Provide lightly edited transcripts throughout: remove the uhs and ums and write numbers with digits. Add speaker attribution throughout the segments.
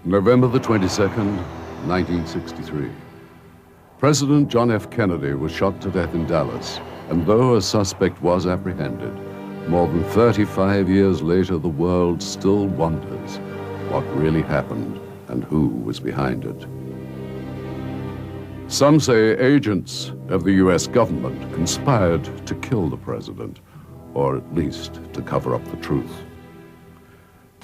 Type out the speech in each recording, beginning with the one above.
Speaker 1: November the 22nd, 1963. President John F. Kennedy was shot to death in Dallas, and though a suspect was apprehended, more than 35 years later, the world still wonders what really happened and who was behind it. Some say agents of the US government conspired to kill the president, or at least to cover up the truth.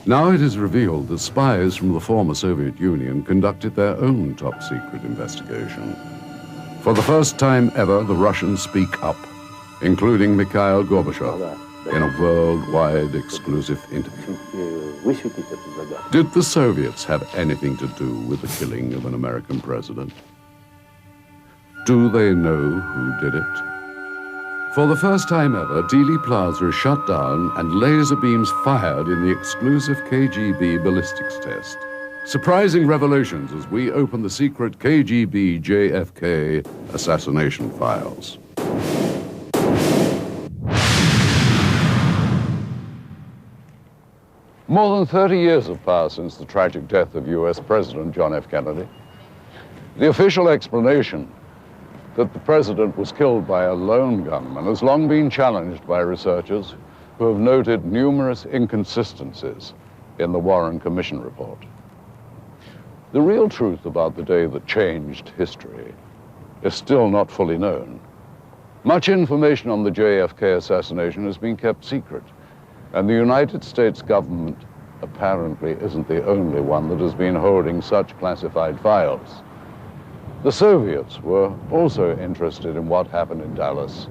Speaker 1: Now it is revealed that spies from the former Soviet Union conducted their own top-secret investigation. For the first time ever, the Russians speak up, including Mikhail Gorbachev, in a worldwide exclusive interview. Did the Soviets have anything to do with the killing of an American president? Do they know who did it? For the first time ever, Dealey Plaza is shut down and laser beams fired in the exclusive KGB ballistics test. Surprising revelations as we open the secret KGB JFK assassination files. More than 30 years have passed since the tragic death of US President John F. Kennedy. The official explanation that the president was killed by a lone gunman has long been challenged by researchers who have noted numerous inconsistencies in the Warren Commission report. The real truth about the day that changed history is still not fully known. Much information on the JFK assassination has been kept secret, and the United States government apparently isn't the only one that has been holding such classified files. The Soviets were also interested in what happened in Dallas.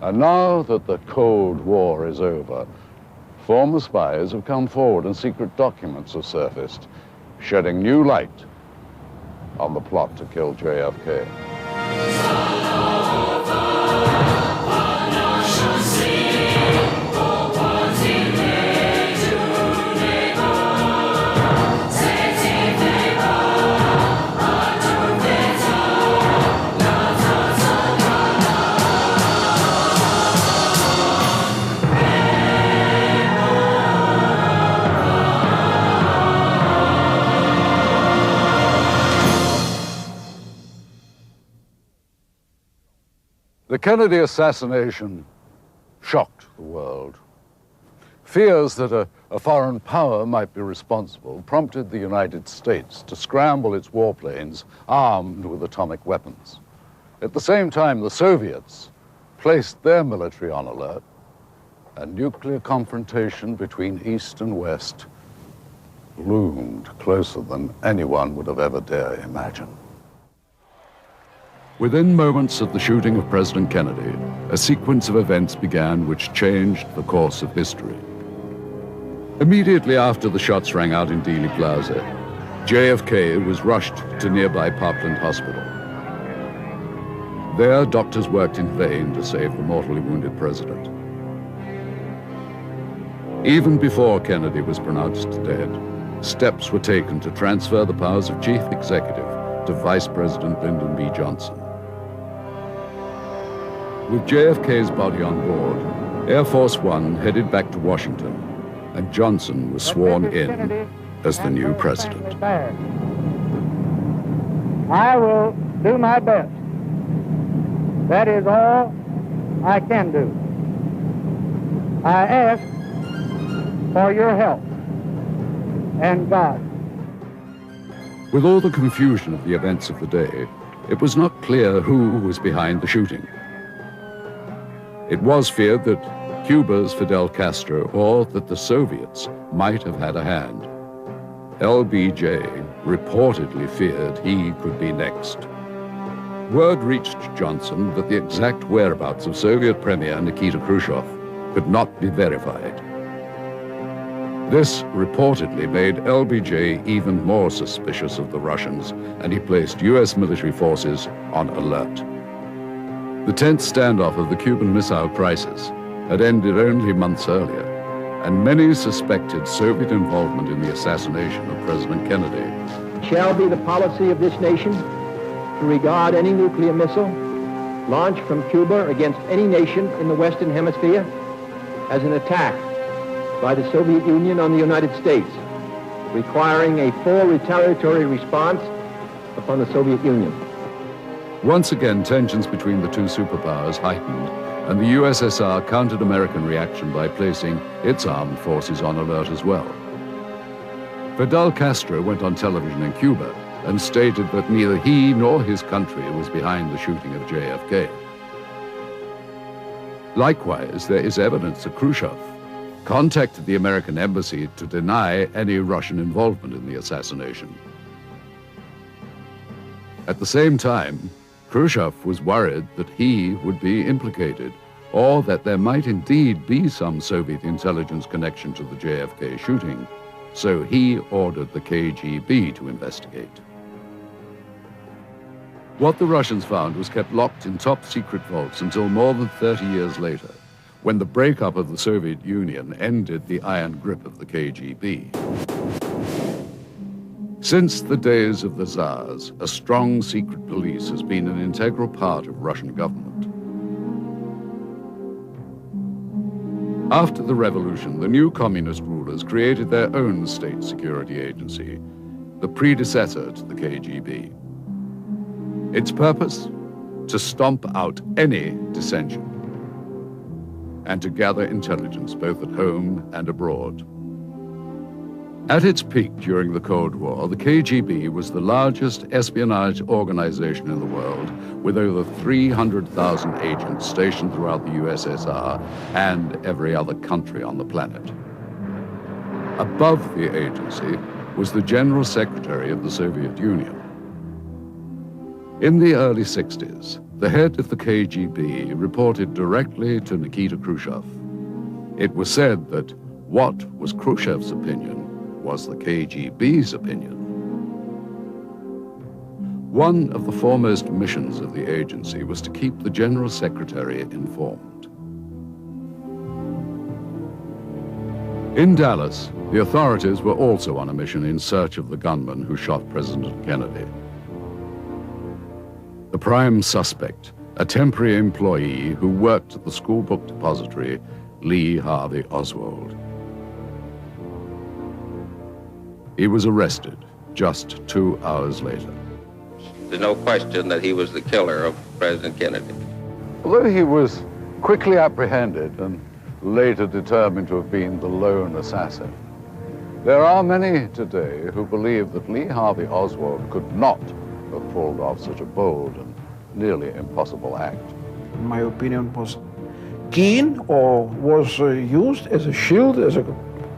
Speaker 1: And now that the Cold War is over, former spies have come forward and secret documents have surfaced, shedding new light on the plot to kill JFK. The Kennedy assassination shocked the world. Fears that a foreign power might be responsible prompted the United States to scramble its warplanes armed with atomic weapons. At the same time, the Soviets placed their military on alert, and nuclear confrontation between East and West loomed closer than anyone would have ever dared imagine. Within moments of the shooting of President Kennedy, a sequence of events began which changed the course of history. Immediately after the shots rang out in Dealey Plaza, JFK was rushed to nearby Parkland Hospital. There, doctors worked in vain to save the mortally wounded president. Even before Kennedy was pronounced dead, steps were taken to transfer the powers of chief executive to Vice President Lyndon B. Johnson. With JFK's body on board, Air Force One headed back to Washington, and Johnson was sworn in as the new president.
Speaker 2: I will do my best. That is all I can do. I ask for your help and God.
Speaker 1: With all the confusion of the events of the day, it was not clear who was behind the shooting. It was feared that Cuba's Fidel Castro or that the Soviets might have had a hand. LBJ reportedly feared he could be next. Word reached Johnson that the exact whereabouts of Soviet Premier Nikita Khrushchev could not be verified. This reportedly made LBJ even more suspicious of the Russians, and he placed US military forces on alert. The tense standoff of the Cuban Missile Crisis had ended only months earlier, and many suspected Soviet involvement in the assassination of President Kennedy.
Speaker 3: It shall be the policy of this nation to regard any nuclear missile launched from Cuba against any nation in the Western Hemisphere as an attack by the Soviet Union on the United States, requiring a full retaliatory response upon the Soviet Union.
Speaker 1: Once again, tensions between the two superpowers heightened, and the USSR countered American reaction by placing its armed forces on alert as well. Fidel Castro went on television in Cuba and stated that neither he nor his country was behind the shooting of JFK. Likewise, there is evidence that Khrushchev contacted the American embassy to deny any Russian involvement in the assassination. At the same time, Khrushchev was worried that he would be implicated, or that there might indeed be some Soviet intelligence connection to the JFK shooting, so he ordered the KGB to investigate. What the Russians found was kept locked in top-secret vaults until more than 30 years later, when the breakup of the Soviet Union ended the iron grip of the KGB. Since the days of the Tsars, a strong secret police has been an integral part of Russian government. After the revolution, the new communist rulers created their own state security agency, the predecessor to the KGB. Its purpose? To stomp out any dissension and to gather intelligence both at home and abroad. At its peak during the Cold War, the KGB was the largest espionage organization in the world, with over 300,000 agents stationed throughout the USSR and every other country on the planet. Above the agency was the General Secretary of the Soviet Union. In the early 60s, the head of the KGB reported directly to Nikita Khrushchev. It was said that what was Khrushchev's opinion was the KGB's opinion. One of the foremost missions of the agency was to keep the General Secretary informed. In Dallas, the authorities were also on a mission in search of the gunman who shot President Kennedy. The prime suspect, a temporary employee who worked at the school book depository, Lee Harvey Oswald. He was arrested just 2 hours later.
Speaker 4: There's no question that he was the killer of President Kennedy.
Speaker 1: Although he was quickly apprehended and later determined to have been the lone assassin, there are many today who believe that Lee Harvey Oswald could not have pulled off such a bold and nearly impossible act.
Speaker 5: In my opinion, was keen or was used as a shield, as a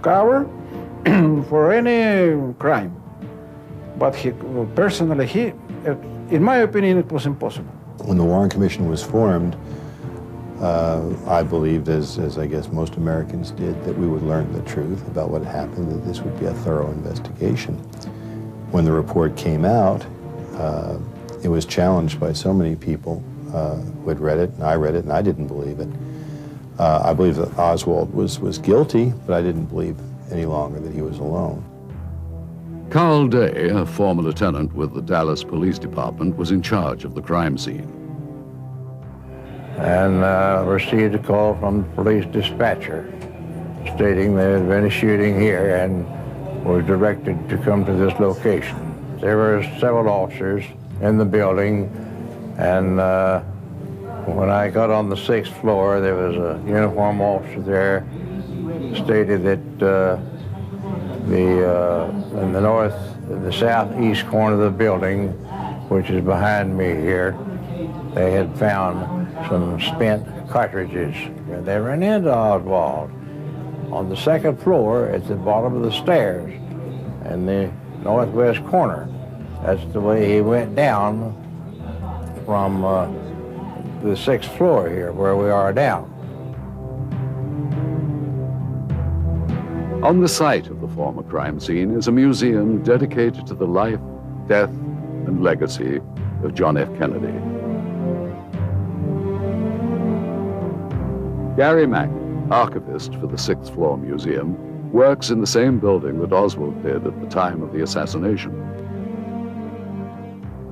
Speaker 5: cover for any crime. But personally, in my opinion, it was impossible.
Speaker 6: When the Warren Commission was formed, I believed, as I guess most Americans did, that we would learn the truth about what happened, that this would be a thorough investigation. When the report came out, it was challenged by so many people who had read it, and I read it, and I didn't believe it. I believe that Oswald was guilty, but I didn't believe any longer that he was alone.
Speaker 1: Carl Day, a former lieutenant with the Dallas Police Department, was in charge of the crime scene.
Speaker 2: And received a call from the police dispatcher stating there had been a shooting here and was directed to come to this location. There were several officers in the building, and when I got on the 6th floor, there was a uniformed officer there, stated that in the southeast corner of the building, which is behind me here, they had found some spent cartridges. And they ran into Oswald on the 2nd floor at the bottom of the stairs in the northwest corner. That's the way he went down from the 6th floor here, where we are now.
Speaker 1: On the site of the former crime scene is a museum dedicated to the life, death, and legacy of John F. Kennedy. Gary Mack, archivist for the 6th floor museum, works in the same building that Oswald did at the time of the assassination.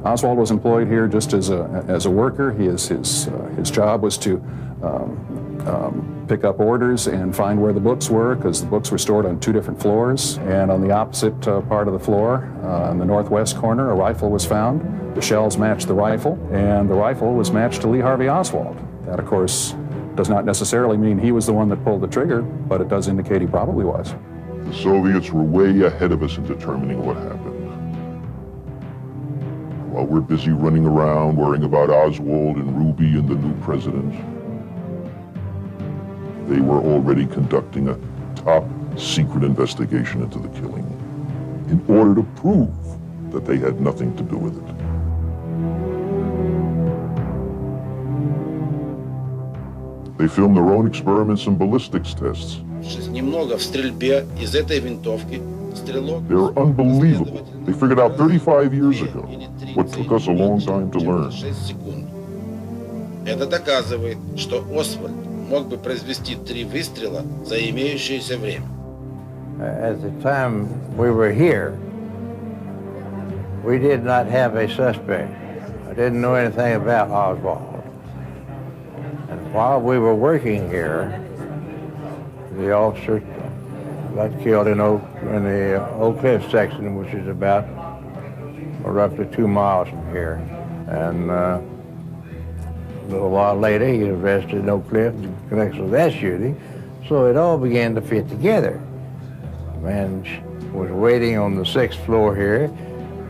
Speaker 7: Oswald was employed here just as a worker. His job was to pick up orders and find where the books were, because the books were stored on 2 different floors. And on the opposite part of the floor, in the northwest corner, a rifle was found. The shells matched the rifle, and the rifle was matched to Lee Harvey Oswald. That, of course, does not necessarily mean he was the one that pulled the trigger, but it does indicate he probably was.
Speaker 8: The Soviets were way ahead of us in determining what happened. While we're busy running around worrying about Oswald and Ruby and the new president, they were already conducting a top-secret investigation into the killing in order to prove that they had nothing to do with it. They filmed their own experiments and ballistics tests. They're unbelievable. They figured out 35 years ago what took us a long time to learn.
Speaker 9: Это доказывает, что Освальд мог бы произвести 3 выстрела за имеющееся время.
Speaker 2: At the time we were here, we did not have a suspect. I didn't know anything about Oswald. And while we were working here, the officer got killed in the Oak Cliff section, which is about roughly 2 miles from here. And a little while later, he was arrested in Oak Cliff in connection with that shooting. So it all began to fit together. The man was waiting on the 6th floor here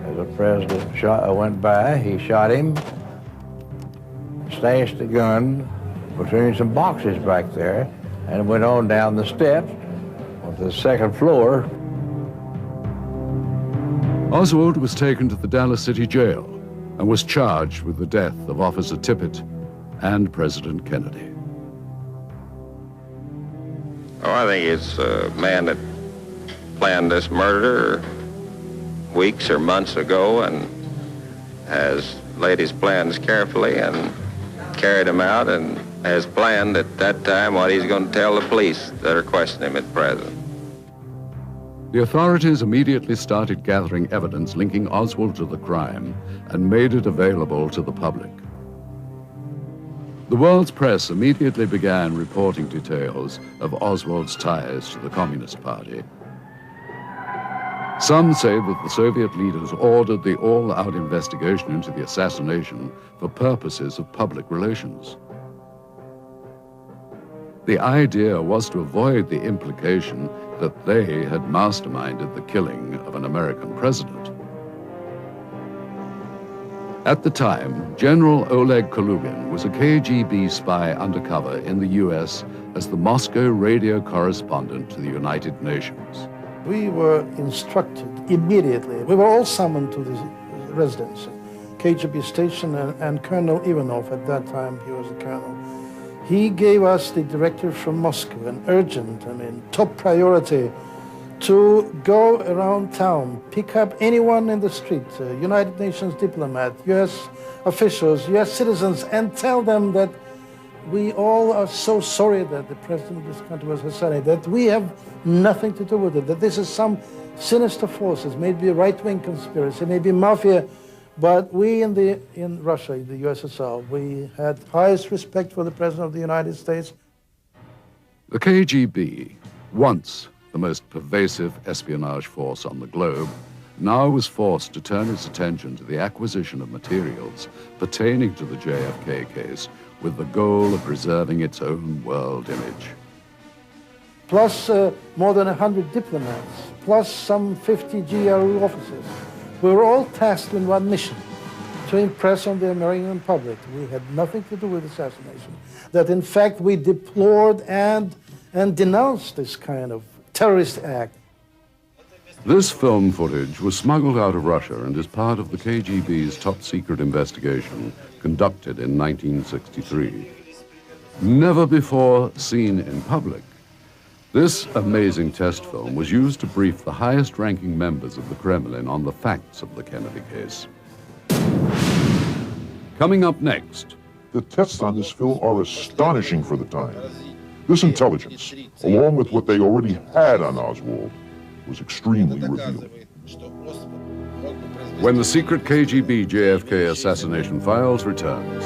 Speaker 2: as the president went by. He shot him, stashed the gun between some boxes back there, and went on down the steps on the 2nd floor.
Speaker 1: Oswald was taken to the Dallas City Jail and was charged with the death of Officer Tippit and President Kennedy.
Speaker 4: Oh, I think it's a man that planned this murder weeks or months ago and has laid his plans carefully and carried them out and has planned at that time what he's going to tell the police that are questioning him at present.
Speaker 1: The authorities immediately started gathering evidence linking Oswald to the crime and made it available to the public. The world's press immediately began reporting details of Oswald's ties to the Communist Party. Some say that the Soviet leaders ordered the all-out investigation into the assassination for purposes of public relations. The idea was to avoid the implication that they had masterminded the killing of an American president. At the time, General Oleg Kalugin was a KGB spy undercover in the US as the Moscow radio correspondent to the United Nations.
Speaker 10: We were instructed immediately. We were all summoned to the residency, KGB station, and Colonel Ivanov, at that time, he was a colonel. He gave us the directive from Moscow, an urgent, top priority, to go around town, pick up anyone in the street, United Nations diplomat, US officials, US citizens, and tell them that we all are so sorry that the president of this country was assassinated, that we have nothing to do with it, that this is some sinister forces, maybe a right-wing conspiracy, maybe mafia, but we in Russia, in the USSR, we had highest respect for the President of the United States.
Speaker 1: The KGB, once the most pervasive espionage force on the globe, now was forced to turn its attention to the acquisition of materials pertaining to the JFK case with the goal of preserving its own world image.
Speaker 10: Plus more than 100 diplomats, plus some 50 GRU officers. We were all tasked with one mission, to impress on the American public we had nothing to do with assassination, that in fact we deplored and denounced this kind of terrorist act.
Speaker 1: This film footage was smuggled out of Russia and is part of the KGB's top-secret investigation conducted in 1963. Never before seen in public, this amazing test film was used to brief the highest-ranking members of the Kremlin on the facts of the Kennedy case. Coming up next.
Speaker 8: The tests on this film are astonishing for the time. This intelligence, along with what they already had on Oswald, was extremely revealing.
Speaker 1: When the secret KGB JFK Assassination Files returns.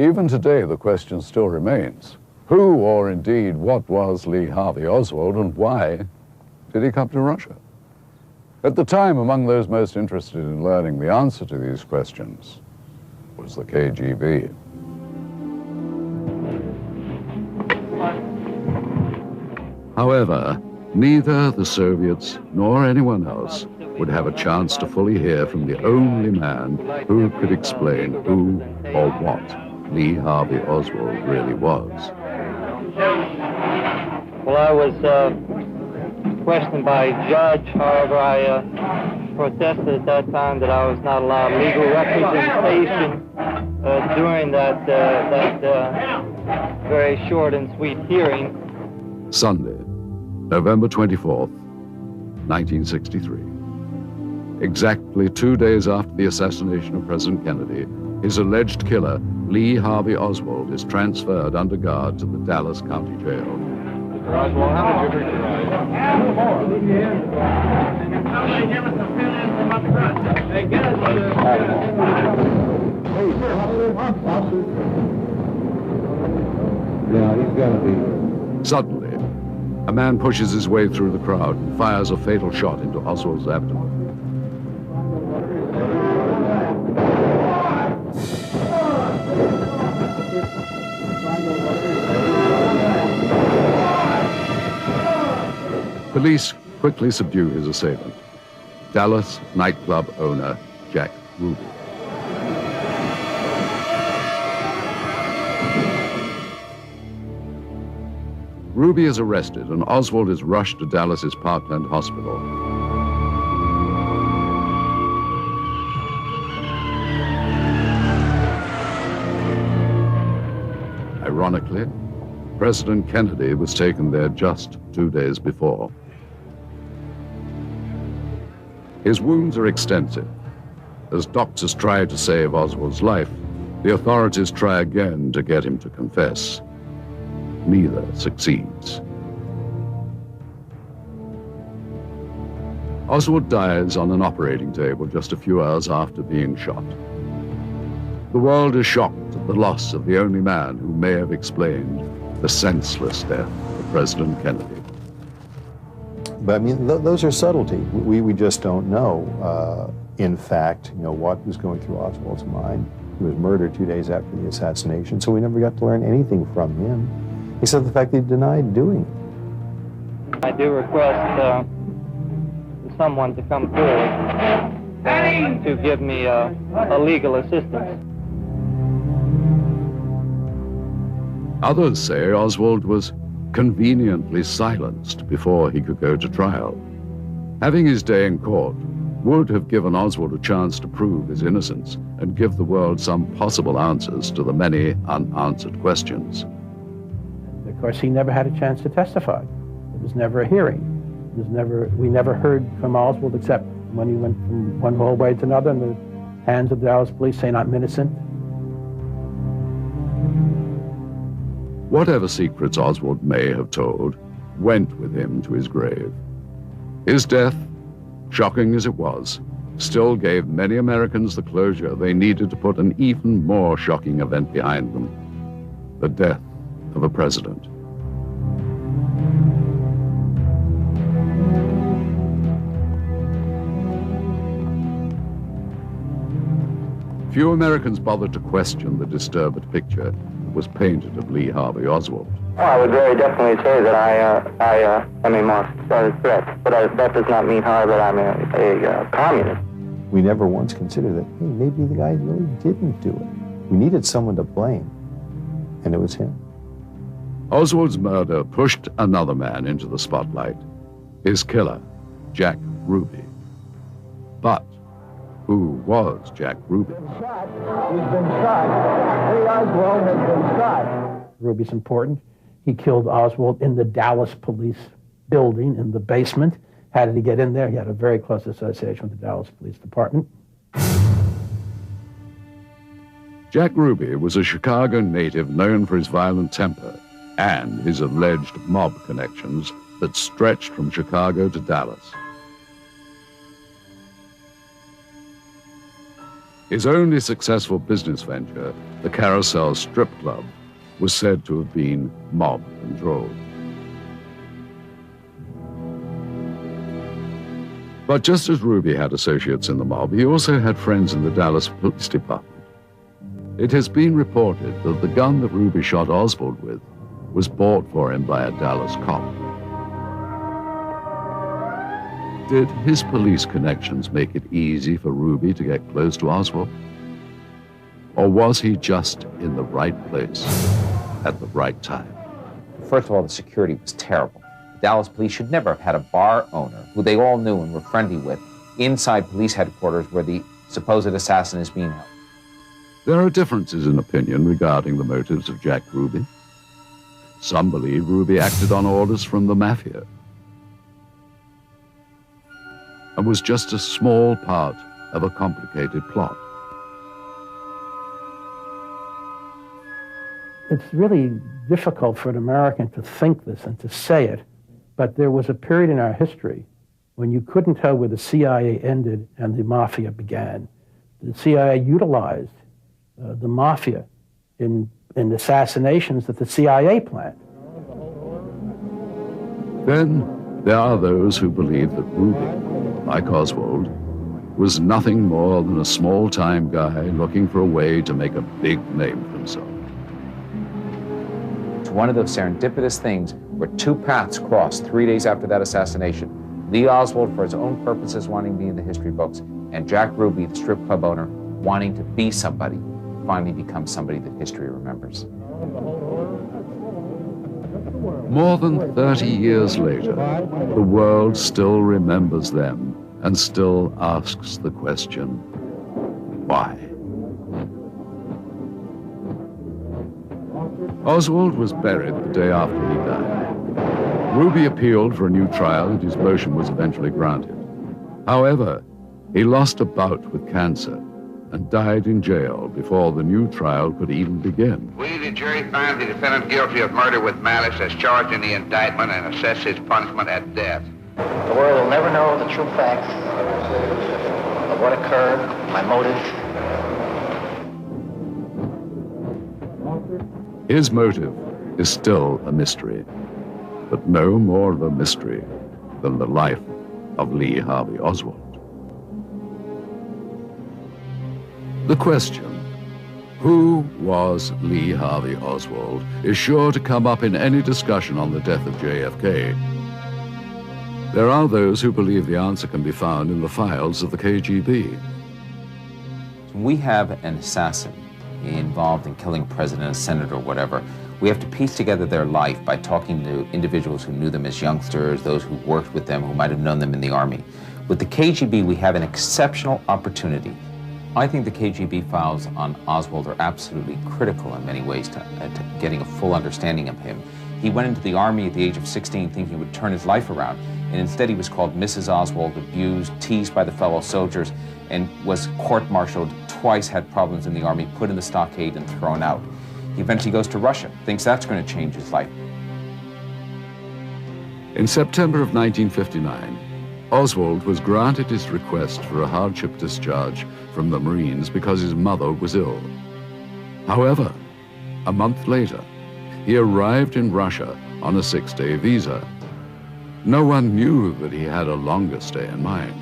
Speaker 1: Even today, the question still remains, who or indeed what was Lee Harvey Oswald and why did he come to Russia? At the time, among those most interested in learning the answer to these questions was the KGB. However, neither the Soviets nor anyone else would have a chance to fully hear from the only man who could explain who or what Lee Harvey Oswald really was.
Speaker 11: Well, I was questioned by a judge. However, I protested at that time that I was not allowed legal representation during that very short and sweet hearing.
Speaker 1: Sunday, November 24th, 1963. Exactly 2 days after the assassination of President Kennedy, his alleged killer, Lee Harvey Oswald, is transferred under guard to the Dallas County Jail.
Speaker 11: Mr. Oswald, how did you hurt
Speaker 1: Suddenly, a man pushes his way through the crowd and fires a fatal shot into Oswald's abdomen. Police quickly subdue his assailant, Dallas nightclub owner Jack Ruby. Ruby is arrested and Oswald is rushed to Dallas's Parkland Hospital. Ironically, President Kennedy was taken there just 2 days before. His wounds are extensive. As doctors try to save Oswald's life, the authorities try again to get him to confess. Neither succeeds. Oswald dies on an operating table just a few hours after being shot. The world is shocked at the loss of the only man who may have explained the senseless death of President Kennedy.
Speaker 6: But I mean, those are subtlety. We just don't know. In fact, what was going through Oswald's mind. He was murdered 2 days after the assassination, so we never got to learn anything from him, except the fact that he denied doing it.
Speaker 11: I do request someone to come forward to give me a legal assistance.
Speaker 1: Others say Oswald was conveniently silenced before he could go to trial. Having his day in court would have given Oswald a chance to prove his innocence and give the world some possible answers to the many unanswered questions.
Speaker 12: Of course, he never had a chance to testify. There was never a hearing. We never heard from Oswald except when he went from one hallway to another in the hands of the Dallas police saying, "I'm innocent."
Speaker 1: Whatever secrets Oswald may have told went with him to his grave. His death, shocking as it was, still gave many Americans the closure they needed to put an even more shocking event behind them: the death of a president. Few Americans bothered to question the disturbed picture that was painted of Lee Harvey Oswald.
Speaker 11: Well, I would very definitely say that I am a monster threat, but that does not mean, however, that I'm a communist.
Speaker 6: We never once considered that, hey, maybe the guy really didn't do it. We needed someone to blame, and it was him.
Speaker 1: Oswald's murder pushed another man into the spotlight, his killer, Jack Ruby. But who was Jack Ruby?
Speaker 3: He's been shot. Lee Oswald has been shot.
Speaker 12: Ruby's important. He killed Oswald in the Dallas police building in the basement. How did he get in there? He had a very close association with the Dallas Police Department.
Speaker 1: Jack Ruby was a Chicago native known for his violent temper and his alleged mob connections that stretched from Chicago to Dallas. His only successful business venture, the Carousel Strip Club, was said to have been mob-controlled. But just as Ruby had associates in the mob, he also had friends in the Dallas Police Department. It has been reported that the gun that Ruby shot Oswald with was bought for him by a Dallas cop. Did his police connections make it easy for Ruby to get close to Oswald? Or was he just in the right place at the right time?
Speaker 13: First of all, the security was terrible. The Dallas police should never have had a bar owner, who they all knew and were friendly with, inside police headquarters where the supposed assassin is being held.
Speaker 1: There are differences in opinion regarding the motives of Jack Ruby. Some believe Ruby acted on orders from the mafia and was just a small part of a complicated plot.
Speaker 12: It's really difficult for an American to think this and to say it, but there was a period in our history when you couldn't tell where the CIA ended and the mafia began. The CIA utilized the mafia in assassinations that the CIA planned.
Speaker 1: Then there are those who believe that Ruby, like Oswald, was nothing more than a small-time guy looking for a way to make a big name for himself.
Speaker 13: It's one of those serendipitous things where two paths crossed 3 days after that assassination. Lee Oswald, for his own purposes, wanting to be in the history books, and Jack Ruby, the strip club owner, wanting to be somebody, finally become somebody that history remembers.
Speaker 1: More than 30 years later, the world still remembers them and still asks the question, why? Oswald was buried the day after he died. Ruby appealed for a new trial and his motion was eventually granted. However, he lost a bout with cancer and died in jail before the new trial could even begin.
Speaker 14: We, the jury, find the defendant guilty of murder with malice as charged in the indictment and assess his punishment at death.
Speaker 15: The world will never know the true facts of what occurred, my motives.
Speaker 1: His motive is still a mystery, but no more of a mystery than the life of Lee Harvey Oswald. The question, who was Lee Harvey Oswald, is sure to come up in any discussion on the death of JFK. There are those who believe the answer can be found in the files of the KGB.
Speaker 13: When we have an assassin involved in killing a president, a senator, or whatever, we have to piece together their life by talking to individuals who knew them as youngsters, those who worked with them, who might have known them in the army. With the KGB, we have an exceptional opportunity. I think the KGB files on Oswald are absolutely critical in many ways to getting a full understanding of him. He went into the army at the age of 16 thinking he would turn his life around, and instead he was called Mrs. Oswald, abused, teased by the fellow soldiers, and was court-martialed, twice had problems in the army, put in the stockade and thrown out. He eventually goes to Russia, thinks that's going to change his life.
Speaker 1: In September of 1959, Oswald was granted his request for a hardship discharge from the Marines because his mother was ill. However, a month later, he arrived in Russia on a 6-day visa. No one knew that he had a longer stay in mind.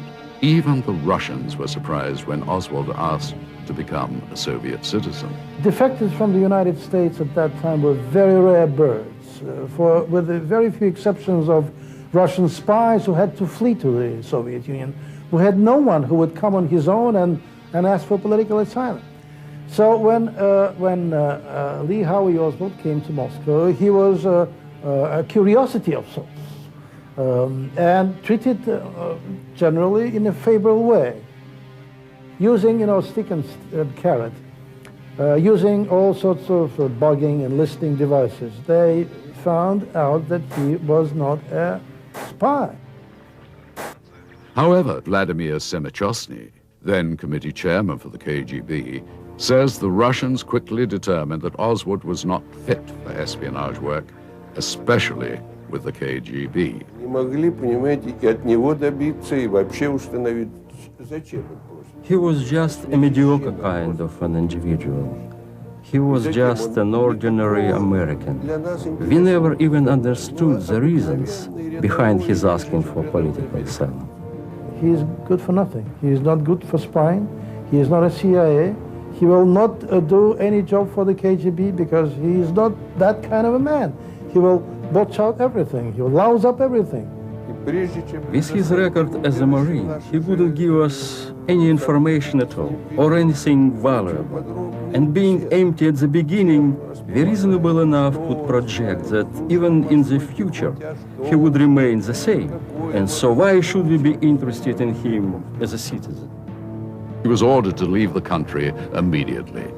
Speaker 1: Even the Russians were surprised when Oswald asked to become a Soviet citizen.
Speaker 10: Defectors from the United States at that time were very rare birds, with very few exceptions of Russian spies who had to flee to the Soviet Union, who had no one who would come on his own and ask for political asylum. So when Lee Harvey Oswald came to Moscow, he was a curiosity of sorts, and treated generally in a favorable way, using, stick and carrot, using all sorts of bugging and listening devices. They found out that he was not a spy.
Speaker 1: However, Vladimir Semichosny, then committee chairman for the KGB, says the Russians quickly determined that Oswald was not fit for espionage work, especially with the KGB.
Speaker 16: Не могли, понимаете, и от него добиться, и вообще установить He was just a mediocre kind of an individual. He was just an ordinary American. We never even understood the reasons behind his asking for political asylum.
Speaker 10: He is good for nothing. He is not good for spying. He is not a CIA. He will not do any job for the KGB because he is not that kind of a man. He will botch out everything. He will louse up everything.
Speaker 16: With his record as a Marine, he wouldn't give us any information at all, or anything valuable. And being empty at the beginning, we reasonable enough could project that even in the future, he would remain the same. And so why should we be interested in him as a citizen?
Speaker 1: He was ordered to leave the country immediately.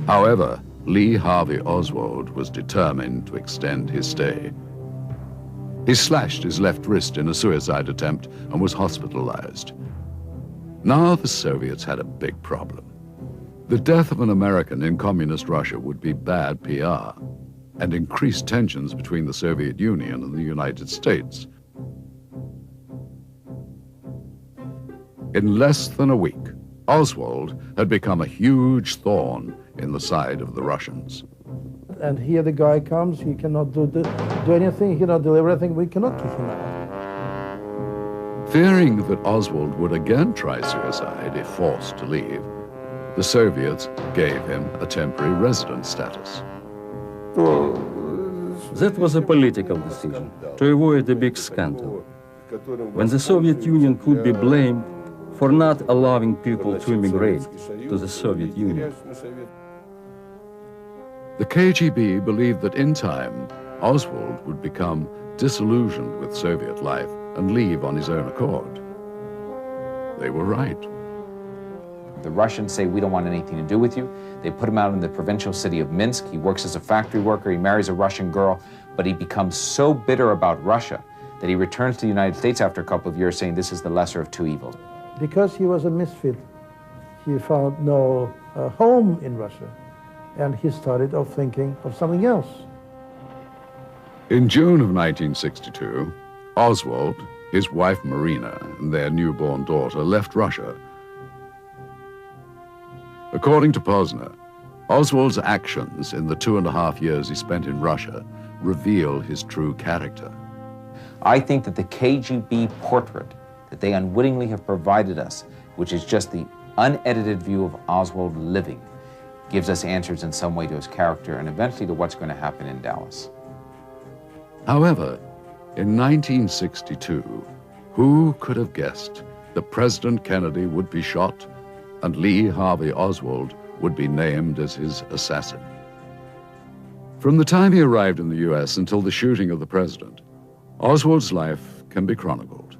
Speaker 1: However, Lee Harvey Oswald was determined to extend his stay. He slashed his left wrist in a suicide attempt and was hospitalized. Now the Soviets had a big problem. The death of an American in communist Russia would be bad PR and increase tensions between the Soviet Union and the United States. In less than a week, Oswald had become a huge thorn in the side of the Russians.
Speaker 10: And here the guy comes, he cannot do anything, he cannot deliver anything, we cannot kick him out.
Speaker 1: Fearing that Oswald would again try suicide if forced to leave, the Soviets gave him a temporary resident status.
Speaker 16: That was a political decision, to avoid a big scandal. When the Soviet Union could be blamed for not allowing people to immigrate to the Soviet Union.
Speaker 1: The KGB believed that in time, Oswald would become disillusioned with Soviet life and leave on his own accord. They were right.
Speaker 13: The Russians say, we don't want anything to do with you. They put him out in the provincial city of Minsk. He works as a factory worker. He marries a Russian girl, but he becomes so bitter about Russia that he returns to the United States after a couple of years saying this is the lesser of two evils.
Speaker 10: Because he was a misfit, he found no home in Russia, and he started thinking of something else.
Speaker 1: In June of 1962, Oswald, his wife Marina, and their newborn daughter left Russia. According to Posner, Oswald's actions in the 2.5 years he spent in Russia reveal his true character.
Speaker 13: I think that the KGB portrait that they unwittingly have provided us, which is just the unedited view of Oswald living, gives us answers in some way to his character and eventually to what's going to happen in Dallas.
Speaker 1: However, in 1962, who could have guessed that President Kennedy would be shot and Lee Harvey Oswald would be named as his assassin? From the time he arrived in the U.S. until the shooting of the president, Oswald's life can be chronicled.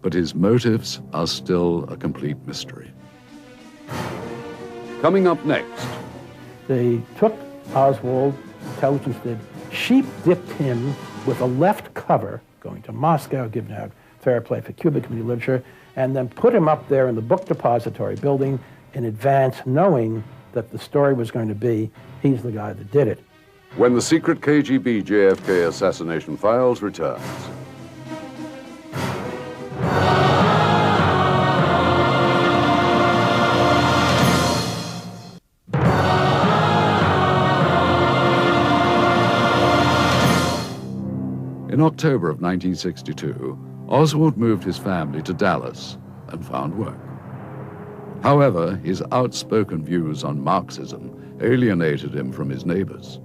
Speaker 1: But his motives are still a complete mystery. Coming up next.
Speaker 12: They took Oswald, intelligence did, sheep-dipped him with a left cover, going to Moscow, giving out fair play for Cuba community literature, and then put him up there in the book depository building in advance, knowing that the story was going to be, he's the guy that did it.
Speaker 1: When the secret KGB JFK Assassination Files returns. In October of 1962, Oswald moved his family to Dallas and found work. However, his outspoken views on Marxism alienated him from his neighbors.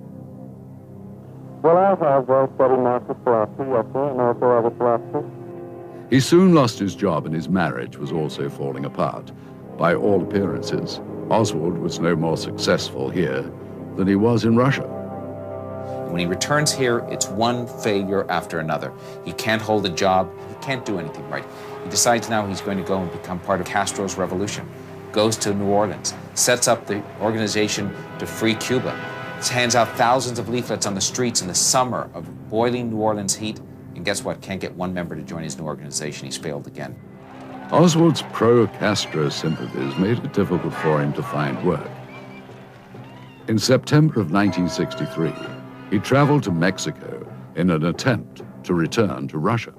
Speaker 11: Well, I have studied Marxist philosophy, yes, sir, and also other philosophy.
Speaker 1: He soon lost his job and his marriage was also falling apart. By all appearances, Oswald was no more successful here than he was in Russia.
Speaker 13: When he returns here, it's one failure after another. He can't hold a job. He can't do anything right. He decides now he's going to go and become part of Castro's revolution. Goes to New Orleans, sets up the organization to free Cuba. Hands out thousands of leaflets on the streets in the summer of boiling New Orleans heat. And guess what? Can't get one member to join his new organization. He's failed again.
Speaker 1: Oswald's pro-Castro sympathies made it difficult for him to find work. In September of 1963, he traveled to Mexico in an attempt to return to Russia.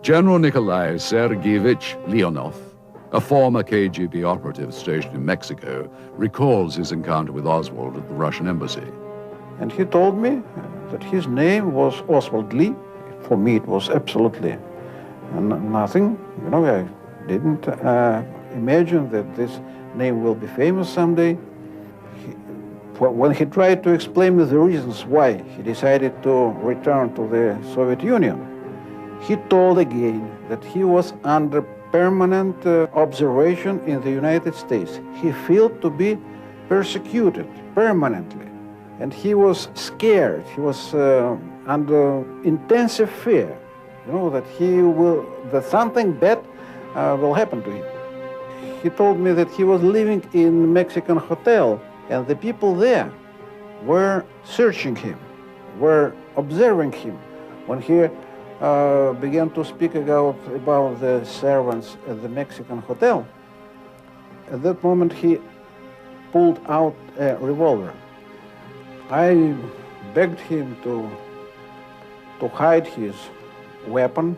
Speaker 1: General Nikolai Sergeyevich Leonov, a former KGB operative stationed in Mexico, recalls his encounter with Oswald at the Russian embassy.
Speaker 5: And he told me that his name was Oswald Lee. For me, it was absolutely nothing. You know, I didn't imagine that this name will be famous someday. When he tried to explain me the reasons why he decided to return to the Soviet Union, he told again that he was under permanent observation in the United States. He felt to be persecuted permanently, and he was scared. He was under intensive fear, you know, that something bad will happen to him. He told me that he was living in a Mexican hotel, and the people there were searching him, were observing him. When he began to speak about the servants at the Mexican hotel, at that moment he pulled out a revolver. I begged him to hide his weapon,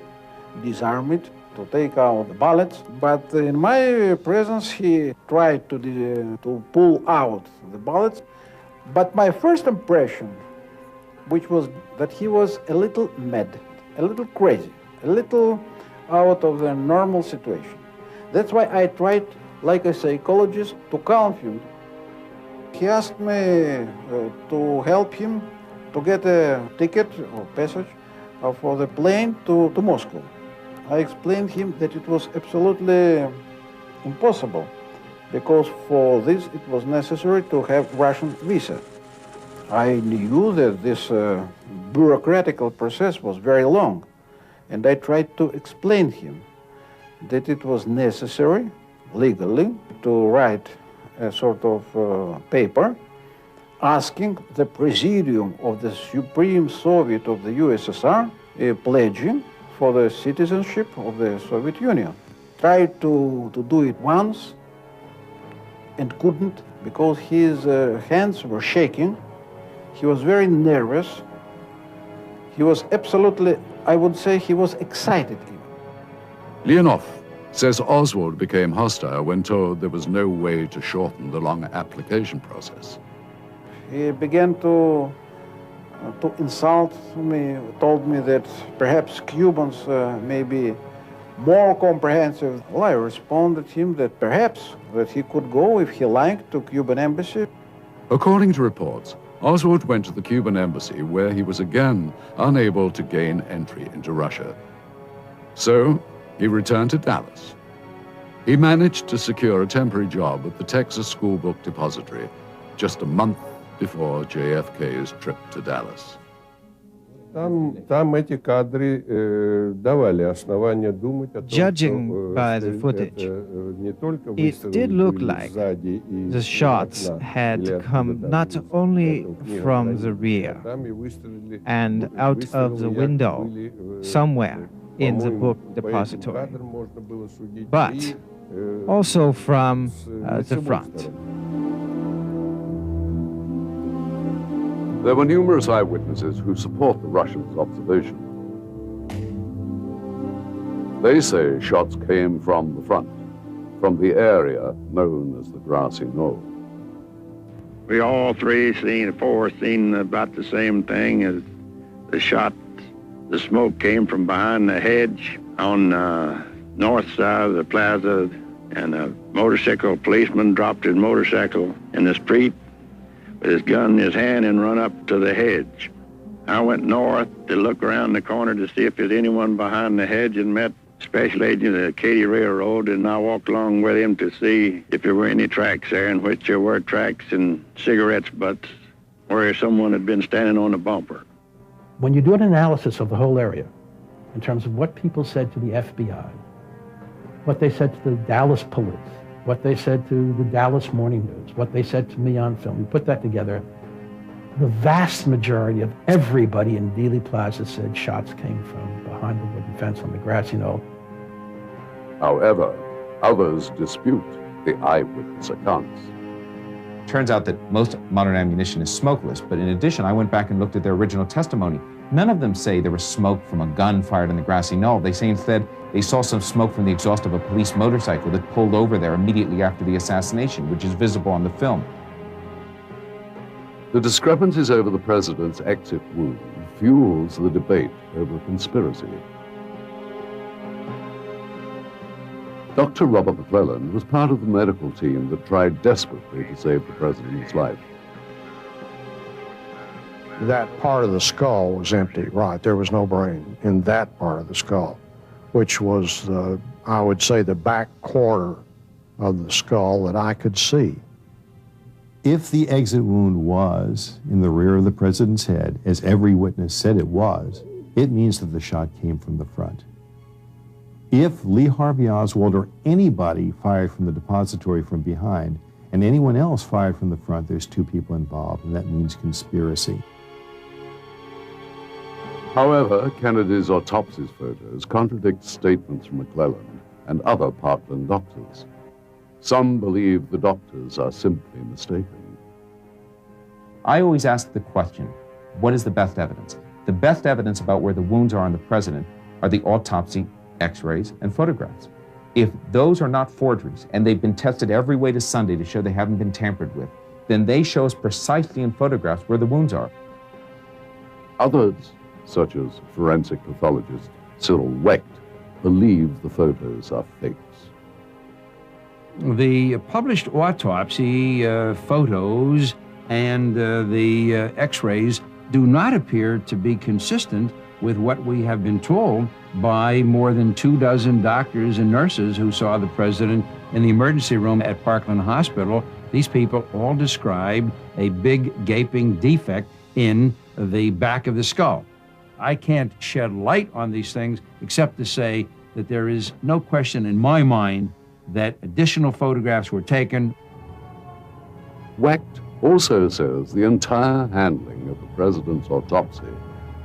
Speaker 5: disarm it, to take out the bullets, but in my presence he tried to pull out the bullets. But my first impression, which was that he was a little mad, a little crazy, a little out of the normal situation. That's why I tried, like a psychologist, to calm him. He asked me to help him to get a ticket or passage for the plane to Moscow. I explained him that it was absolutely impossible, because for this it was necessary to have Russian visa. I knew that this bureaucratic process was very long, and I tried to explain him that it was necessary legally to write a sort of paper asking the Presidium of the Supreme Soviet of the USSR pledging for the citizenship of the Soviet Union. Tried to do it once and couldn't, because his hands were shaking. He was very nervous. He was absolutely, I would say, he was excited even.
Speaker 1: Leonov says Oswald became hostile when told there was no way to shorten the long application process.
Speaker 5: He began to insult me, told me that perhaps Cubans may be more comprehensive. Well, I responded to him that perhaps that he could go, if he liked, to Cuban embassy.
Speaker 1: According to reports, Oswald went to the Cuban embassy, where he was again unable to gain entry into Russia. So he returned to Dallas. He managed to secure a temporary job at the Texas School Book Depository just a month before JFK's trip to Dallas.
Speaker 17: Judging by the footage, it did look like the shots had come not only from the rear and out of the window somewhere in the book depository, but also from the front.
Speaker 1: There were numerous eyewitnesses who support the Russians' observation. They say shots came from the front, from the area known as the grassy knoll.
Speaker 18: We all four seen about the same thing as the shot. The smoke came from behind the hedge on the north side of the plaza, and a motorcycle policeman dropped his motorcycle in the street with his gun in his hand and run up to the hedge. I went north to look around the corner to see if there's anyone behind the hedge, and met Special Agent of the Katy Railroad, and I walked along with him to see if there were any tracks there, in which there were tracks and cigarettes butts where someone had been standing on the bumper.
Speaker 12: When you do an analysis of the whole area, in terms of what people said to the FBI, what they said to the Dallas police, what they said to the Dallas Morning News, what they said to me on film, you put that together, the vast majority of everybody in Dealey Plaza said shots came from behind the wooden fence on the grassy knoll.
Speaker 1: However, others dispute the eyewitness accounts.
Speaker 13: Turns out that most modern ammunition is smokeless, but in addition, I went back and looked at their original testimony. None of them say there was smoke from a gun fired on the grassy knoll. They say instead they saw some smoke from the exhaust of a police motorcycle that pulled over there immediately after the assassination, which is visible on the film.
Speaker 1: The discrepancies over the president's exit wound fuels the debate over a conspiracy. Dr. Robert McClelland was part of the medical team that tried desperately to save the president's life.
Speaker 19: That part of the skull was empty, right? There was no brain in that part of the skull, which was, I would say, the back corner of the skull that I could see.
Speaker 6: If the exit wound was in the rear of the president's head, as every witness said it was, it means that the shot came from the front. If Lee Harvey Oswald or anybody fired from the depository from behind, and anyone else fired from the front, there's two people involved, and that means conspiracy.
Speaker 1: However, Kennedy's autopsy photos contradict statements from McClelland and other Parkland doctors. Some believe the doctors are simply mistaken.
Speaker 13: I always ask the question, what is the best evidence? The best evidence about where the wounds are on the president are the autopsy, x-rays, and photographs. If those are not forgeries, and they've been tested every way to Sunday to show they haven't been tampered with, then they show us precisely in photographs where the wounds are.
Speaker 1: Others, such as forensic pathologist Cyril Wecht, believe the photos are fakes.
Speaker 20: The published autopsy photos and the x-rays do not appear to be consistent with what we have been told by more than 24 doctors and nurses who saw the president in the emergency room at Parkland Hospital. These people all described a big gaping defect in the back of the skull. I can't shed light on these things except to say that there is no question in my mind that additional photographs were taken.
Speaker 1: Wecht also says the entire handling of the president's autopsy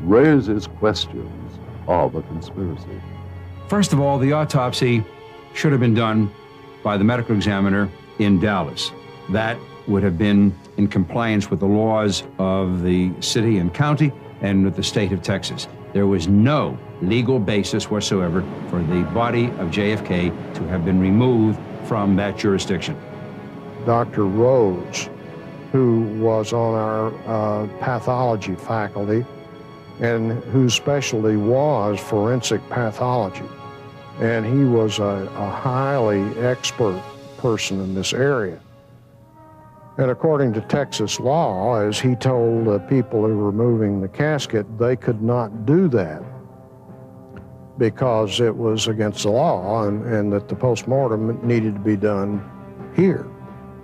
Speaker 1: raises questions of a conspiracy.
Speaker 20: First of all, the autopsy should have been done by the medical examiner in Dallas. That would have been in compliance with the laws of the city and county and with the state of Texas. There was no legal basis whatsoever for the body of JFK to have been removed from that jurisdiction.
Speaker 19: Dr. Rose, who was on our pathology faculty and whose specialty was forensic pathology, and he was a highly expert person in this area. And according to Texas law, as he told the people who were removing the casket, they could not do that because it was against the law and that the postmortem needed to be done here.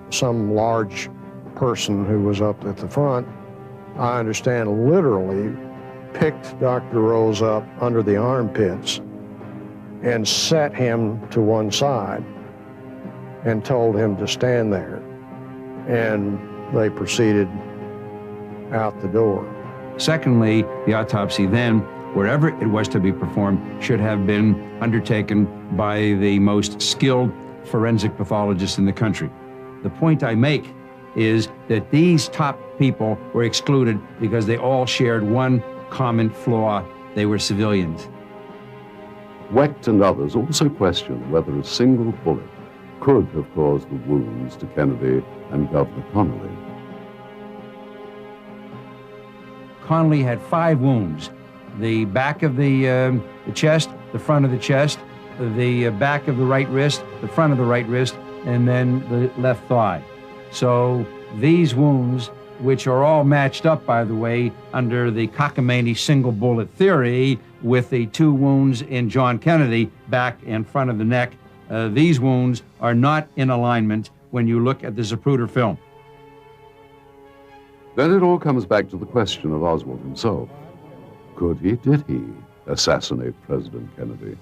Speaker 19: Some large person who was up at the front, I understand, literally picked Dr. Rose up under the armpits and set him to one side and told him to stand there. And they proceeded out the door.
Speaker 20: Secondly, the autopsy then, wherever it was to be performed, should have been undertaken by the most skilled forensic pathologists in the country. The point I make is that these top people were excluded because they all shared one common flaw: they were civilians.
Speaker 1: Wecht and others also questioned whether a single bullet could have caused the wounds to Kennedy and Governor Connally.
Speaker 20: Connally had 5 wounds: the back of the chest, the front of the chest, the back of the right wrist, the front of the right wrist, and then the left thigh. So these wounds, which are all matched up, by the way, under the cockamamie single bullet theory with the 2 wounds in John Kennedy, back and front of the neck, these wounds are not in alignment when you look at the Zapruder film.
Speaker 1: Then it all comes back to the question of Oswald himself. Did he assassinate President Kennedy?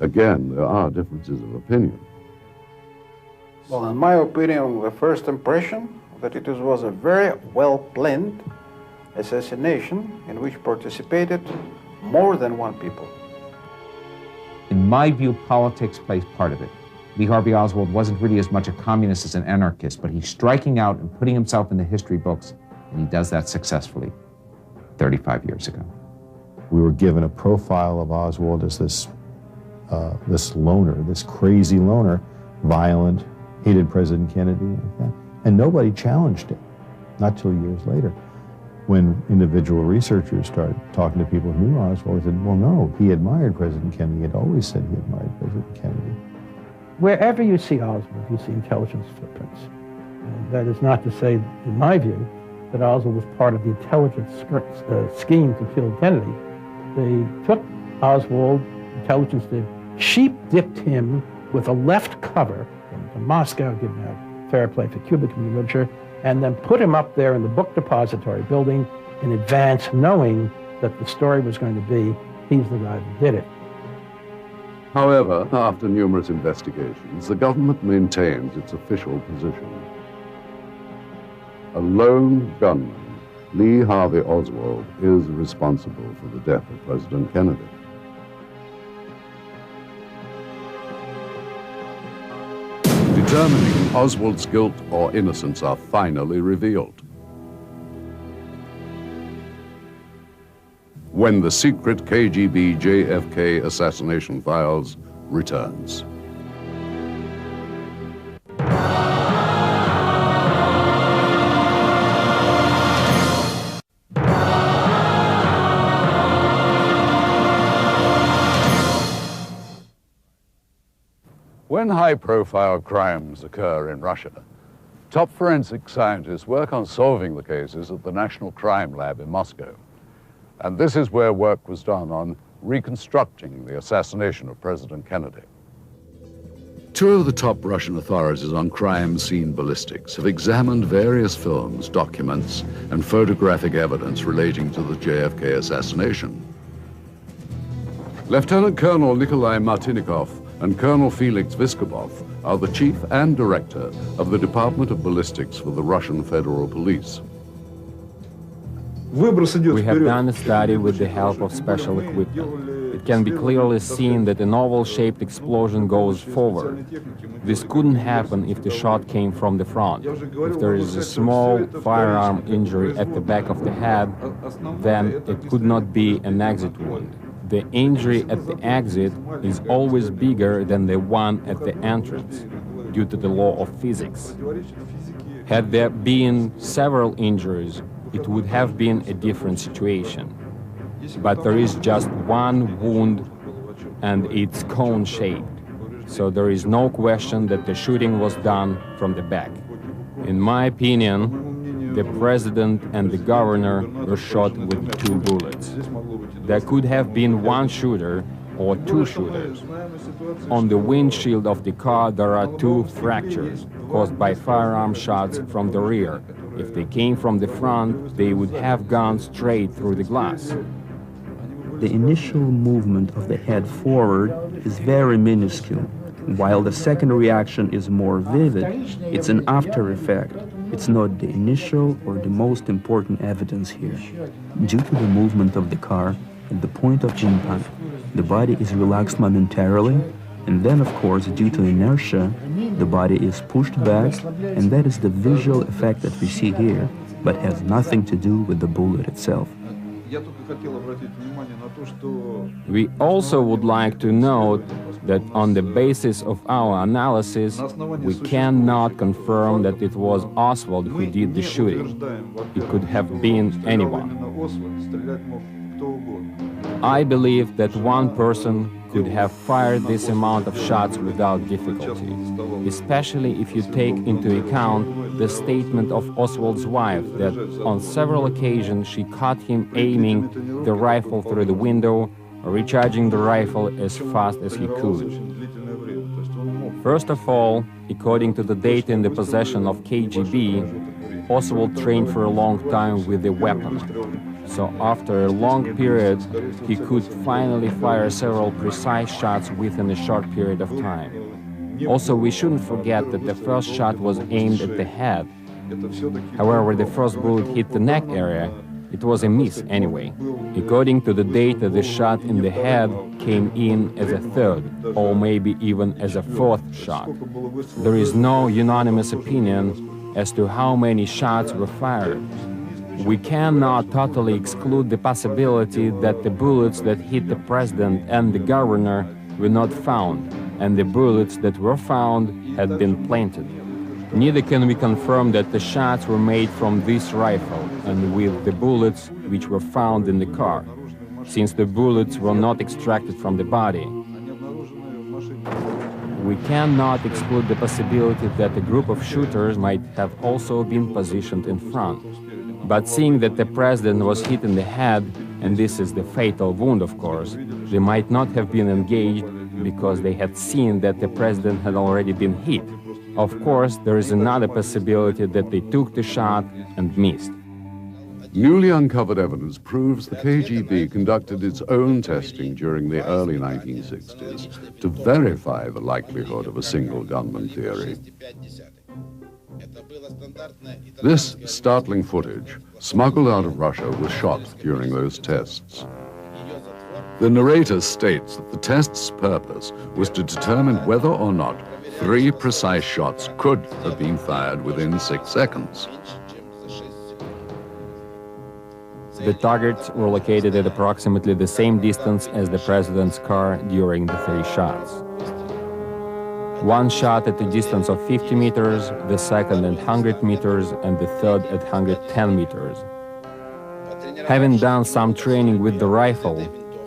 Speaker 1: Again, there are differences of opinion.
Speaker 5: Well, in my opinion, the first impression that it was a very well-planned assassination in which participated more than one people.
Speaker 13: In my view, politics plays part of it. Lee Harvey Oswald wasn't really as much a communist as an anarchist, but he's striking out and putting himself in the history books, and he does that successfully 35 years ago.
Speaker 6: We were given a profile of Oswald as this loner, this crazy loner, violent, hated President Kennedy, like that. And nobody challenged it, not till years later. When individual researchers started talking to people who knew Oswald, they said, well, no, he admired President Kennedy. He had always said he admired President Kennedy.
Speaker 12: Wherever you see Oswald, you see intelligence footprints. And that is not to say, in my view, that Oswald was part of the intelligence scheme to kill Kennedy. They took Oswald, intelligence did, sheep-dipped him with a left cover from Moscow, given out fair play for Cuba community literature, and then put him up there in the book depository building in advance, knowing that the story was going to be, he's the guy who did it.
Speaker 1: However, after numerous investigations, the government maintains its official position. A lone gunman, Lee Harvey Oswald, is responsible for the death of President Kennedy. Determining Oswald's guilt or innocence are finally revealed when the secret KGB JFK Assassination Files returns. When high-profile crimes occur in Russia, top forensic scientists work on solving the cases at the National Crime Lab in Moscow. And this is where work was done on reconstructing the assassination of President Kennedy. Two of the top Russian authorities on crime scene ballistics have examined various films, documents, and photographic evidence relating to the JFK assassination. Lieutenant Colonel Nikolai Martinikov and Colonel Felix Vyskobov are the chief and director of the Department of Ballistics for the Russian Federal Police.
Speaker 21: We have done a study with the help of special equipment. It can be clearly seen that an oval-shaped explosion goes forward. This couldn't happen if the shot came from the front. If there is a small firearm injury at the back of the head, then it could not be an exit wound. The injury at the exit is always bigger than the one at the entrance, due to the law of physics. Had there been several injuries, it would have been a different situation. But there is just one wound, and it's cone-shaped, so there is no question that the shooting was done from the back. In my opinion, the president and the governor were shot with 2 bullets. There could have been one shooter or 2 shooters. On the windshield of the car, there are 2 fractures caused by firearm shots from the rear. If they came from the front, they would have gone straight through the glass.
Speaker 22: The initial movement of the head forward is very minuscule, while the second reaction is more vivid. It's an after effect. It's not the initial or the most important evidence here. Due to the movement of the car, at the point of impact, the body is relaxed momentarily, and then, of course, due to inertia, the body is pushed back, and that is the visual effect that we see here, but has nothing to do with the bullet itself.
Speaker 21: We also would like to note that on the basis of our analysis, we cannot confirm that it was Oswald who did the shooting. It could have been anyone. I believe that one person could have fired this amount of shots without difficulty, especially if you take into account the statement of Oswald's wife that on several occasions she caught him aiming the rifle through the window, recharging the rifle as fast as he could. First of all, according to the data in the possession of KGB, Oswald trained for a long time with the weapon. So after a long period, he could finally fire several precise shots within a short period of time. Also, we shouldn't forget that the first shot was aimed at the head. However, the first bullet hit the neck area. It was a miss anyway. According to the data, the shot in the head came in as a third, or maybe even as a 4th shot. There is no unanimous opinion as to how many shots were fired. We cannot totally exclude the possibility that the bullets that hit the president and the governor were not found, and the bullets that were found had been planted. Neither can we confirm that the shots were made from this rifle and with the bullets which were found in the car, since the bullets were not extracted from the body. We cannot exclude the possibility that a group of shooters might have also been positioned in front. But seeing that the president was hit in the head, and this is the fatal wound, of course, they might not have been engaged because they had seen that the president had already been hit. Of course, there is another possibility that they took the shot and missed.
Speaker 1: Newly uncovered evidence proves the KGB conducted its own testing during the early 1960s to verify the likelihood of a single gunman theory. This startling footage, smuggled out of Russia, was shot during those tests. The narrator states that the test's purpose was to determine whether or not 3 precise shots could have been fired within 6 seconds.
Speaker 21: The targets were located at approximately the same distance as the president's car during the 3 shots. One shot at a distance of 50 meters, the second at 100 meters, and the third at 110 meters. Having done some training with the rifle,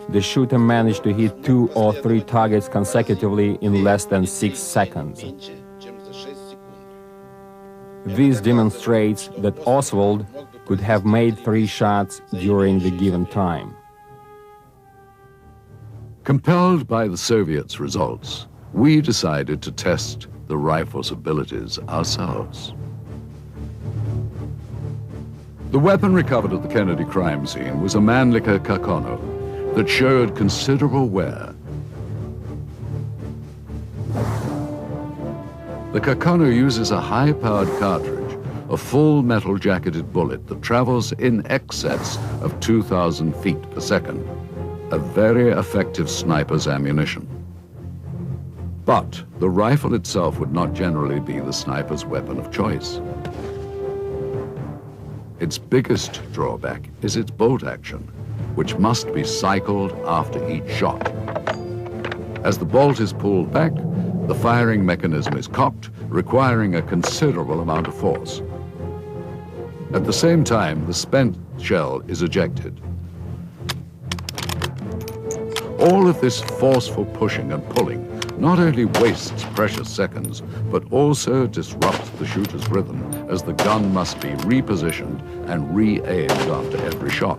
Speaker 21: the shooter managed to hit 2 or 3 targets consecutively in less than 6 seconds. This demonstrates that Oswald could have made 3 shots during the given time.
Speaker 1: Compelled by the Soviets' results, we decided to test the rifle's abilities ourselves. The weapon recovered at the Kennedy crime scene was a Mannlicher Kakano that showed considerable wear. The Kakano uses a high-powered cartridge, a full metal jacketed bullet that travels in excess of 2,000 feet per second, a very effective sniper's ammunition. But the rifle itself would not generally be the sniper's weapon of choice. Its biggest drawback is its bolt action, which must be cycled after each shot. As the bolt is pulled back, the firing mechanism is cocked, requiring a considerable amount of force. At the same time, the spent shell is ejected. All of this forceful pushing and pulling not only wastes precious seconds, but also disrupts the shooter's rhythm, as the gun must be repositioned and re-aimed after every shot.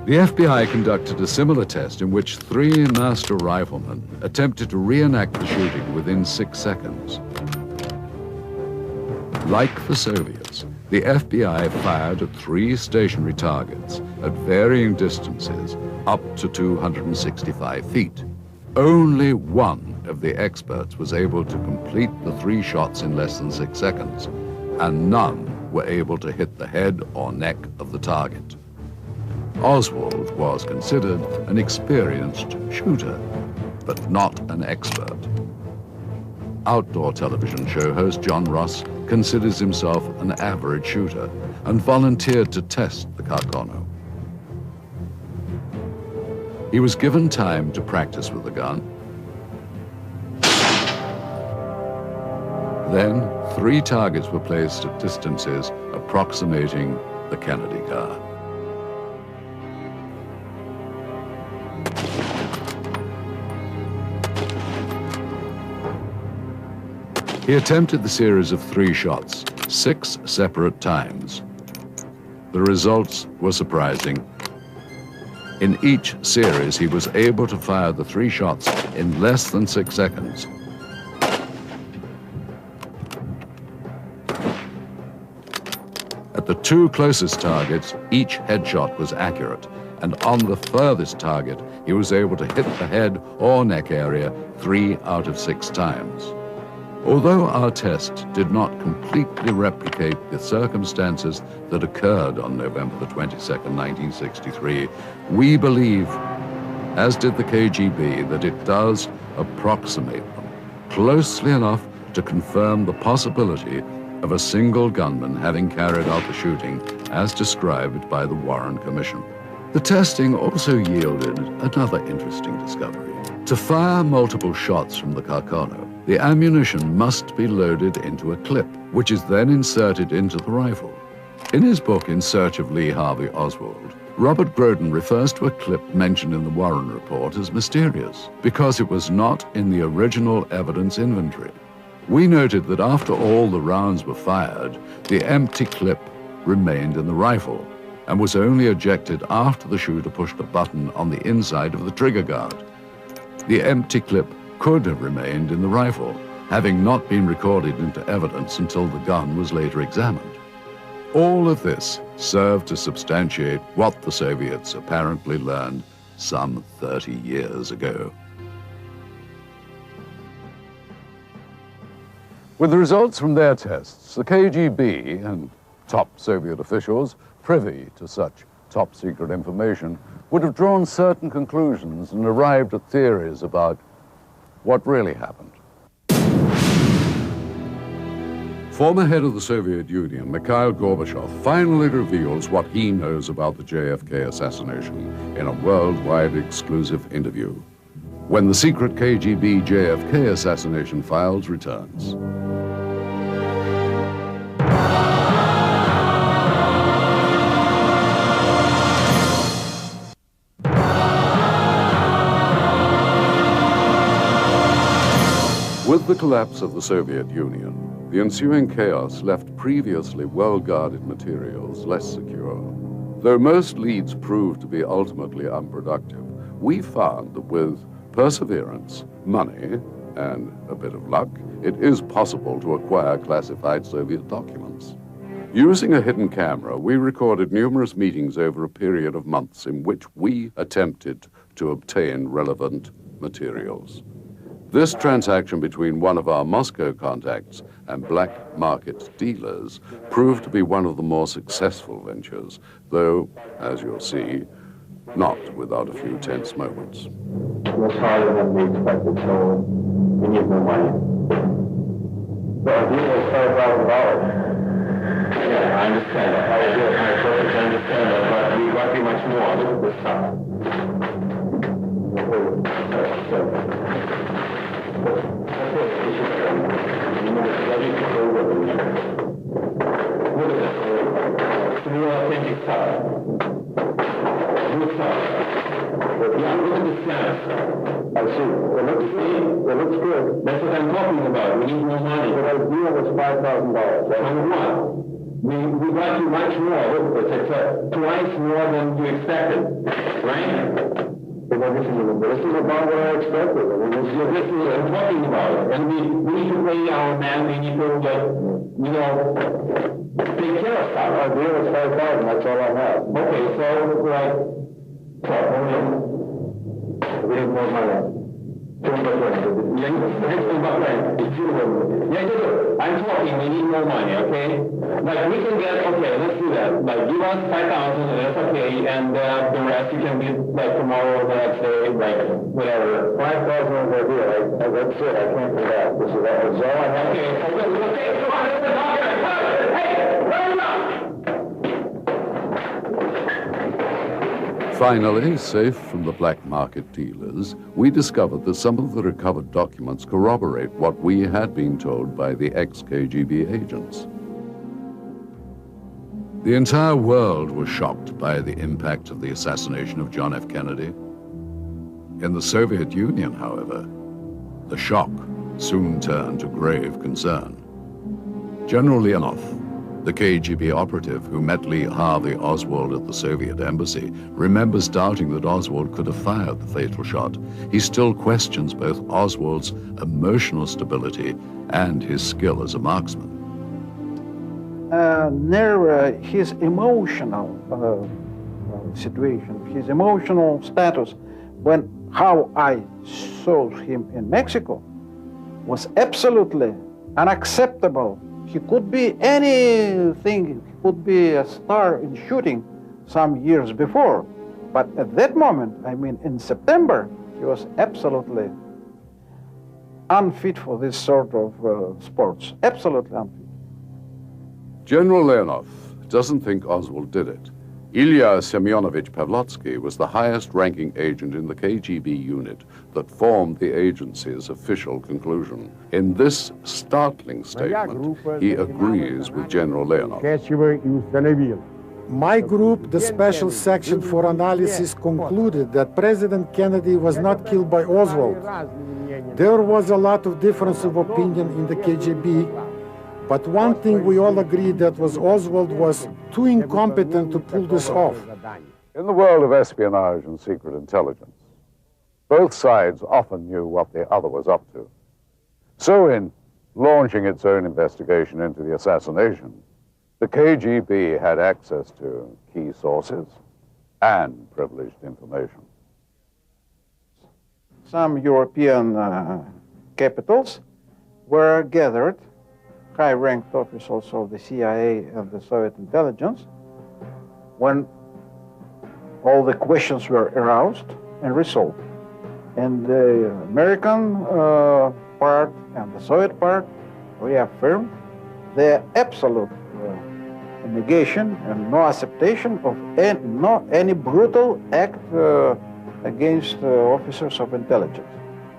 Speaker 1: The FBI conducted a similar test in which 3 master riflemen attempted to reenact the shooting within 6 seconds. Like the Soviets, the FBI fired at 3 stationary targets at varying distances up to 265 feet. Only one of the experts was able to complete the 3 shots in less than 6 seconds, and none were able to hit the head or neck of the target. Oswald was considered an experienced shooter, but not an expert. Outdoor television show host John Ross considers himself an average shooter and volunteered to test the Kakano. He was given time to practice with the gun. Then 3 targets were placed at distances approximating the Kennedy car. He attempted the series of 3 shots 6 separate times. The results were surprising. In each series, he was able to fire the 3 shots in less than 6 seconds. At the 2 closest targets, each headshot was accurate, and on the furthest target, he was able to hit the head or neck area 3 out of 6 times. Although our test did not completely replicate the circumstances that occurred on November the 22nd, 1963, we believe, as did the KGB, that it does approximate them closely enough to confirm the possibility of a single gunman having carried out the shooting as described by the Warren Commission. The testing also yielded another interesting discovery. To fire multiple shots from the Carcano, the ammunition must be loaded into a clip, which is then inserted into the rifle. In his book, In Search of Lee Harvey Oswald, Robert Groden refers to a clip mentioned in the Warren Report as mysterious because it was not in the original evidence inventory. We noted that after all the rounds were fired, the empty clip remained in the rifle and was only ejected after the shooter pushed a button on the inside of the trigger guard. The empty clip could have remained in the rifle, having not been recorded into evidence until the gun was later examined. All of this served to substantiate what the Soviets apparently learned some 30 years ago. With the results from their tests, the KGB and top Soviet officials privy to such top-secret information would have drawn certain conclusions and arrived at theories about what really happened. Former head of the Soviet Union, Mikhail Gorbachev, finally reveals what he knows about the JFK assassination in a worldwide exclusive interview, when the secret KGB JFK assassination files returns. With the collapse of the Soviet Union, the ensuing chaos left previously well-guarded materials less secure. Though most leads proved to be ultimately unproductive, we found that with perseverance, money, and a bit of luck, it is possible to acquire classified Soviet documents. Using a hidden camera, we recorded numerous meetings over a period of months in which we attempted to obtain relevant materials. This transaction between one of our Moscow contacts and black market dealers proved to be one of the more successful ventures, though, as you'll see, not without a few tense moments.
Speaker 7: It was harder than we expected, so we need more money. The deal was $5,000. Yeah, I understand that. I perfectly understand that, but we got too much more. Look at this stuff. Authentic stuff. Good stuff. But you understand. I see. It looks good. That's what I'm talking about. We need more money. But our deal was $5,000. So what? We got you much more. Look, it's twice more than you expected. Right? This is about what I expected. This is what I'm talking about. And we need to pay our man. We need to, take care of stuff. Our deal is $5,000. That's all I have. Okay, so we need more money. I'm talking, we need more money, okay? Like we can get, okay, let's do that. Like give us $5,000 and that's okay, and the rest you can be like tomorrow or the next day, like whatever. $5,000 is our deal. That's it, I can't do that. This is all I have. Okay, so hey, run up!
Speaker 1: Finally, safe from the black market dealers, we discovered that some of the recovered documents corroborate what we had been told by the ex-KGB agents. The entire world was shocked by the impact of the assassination of John F. Kennedy. In the Soviet Union, however, the shock soon turned to grave concern. General Leonov, the KGB operative who met Lee Harvey Oswald at the Soviet embassy, remembers doubting that Oswald could have fired the fatal shot. He still questions both Oswald's emotional stability and his skill as a marksman.
Speaker 5: His emotional situation, his emotional status, how I saw him in Mexico, was absolutely unacceptable. He could be anything. He could be a star in shooting some years before. But at that moment, I mean in September, he was absolutely unfit for this sort of sports, absolutely unfit.
Speaker 1: General Leonov doesn't think Oswald did it. Ilya Semyonovich Pavlotsky was the highest-ranking agent in the KGB unit that formed the agency's official conclusion. In this startling statement, he agrees with General Leonov.
Speaker 2: My group, the Special Section for Analysis, concluded that President Kennedy was not killed by Oswald. There was a lot of difference of opinion in the KGB, but one thing we all agreed that was Oswald was too incompetent to pull this off.
Speaker 1: In the world of espionage and secret intelligence, both sides often knew what the other was up to. So in launching its own investigation into the assassination, the KGB had access to key sources and privileged information.
Speaker 5: Some European capitals were gathered, high-ranked officials of the CIA and the Soviet intelligence, when all the questions were aroused and resolved. And the American part and the Soviet part reaffirmed their absolute negation and no acceptation of any brutal act against officers of intelligence.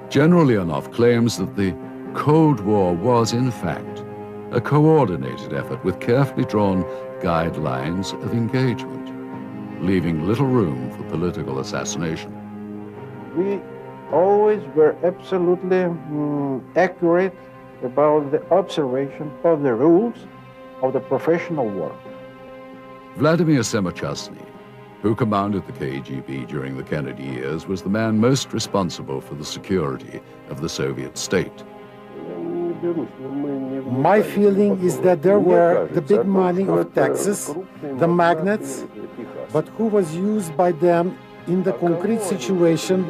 Speaker 1: General Leonov claims that the Cold War was, in fact, a coordinated effort with carefully drawn guidelines of engagement, leaving little room for political assassination.
Speaker 5: We always were absolutely accurate about the observation of the rules of the professional work.
Speaker 1: Vladimir Semochastny, who commanded the KGB during the Kennedy years, was the man most responsible for the security of the Soviet state.
Speaker 2: My feeling is that there were the big money of Texas, the magnates, but who was used by them in the concrete situation,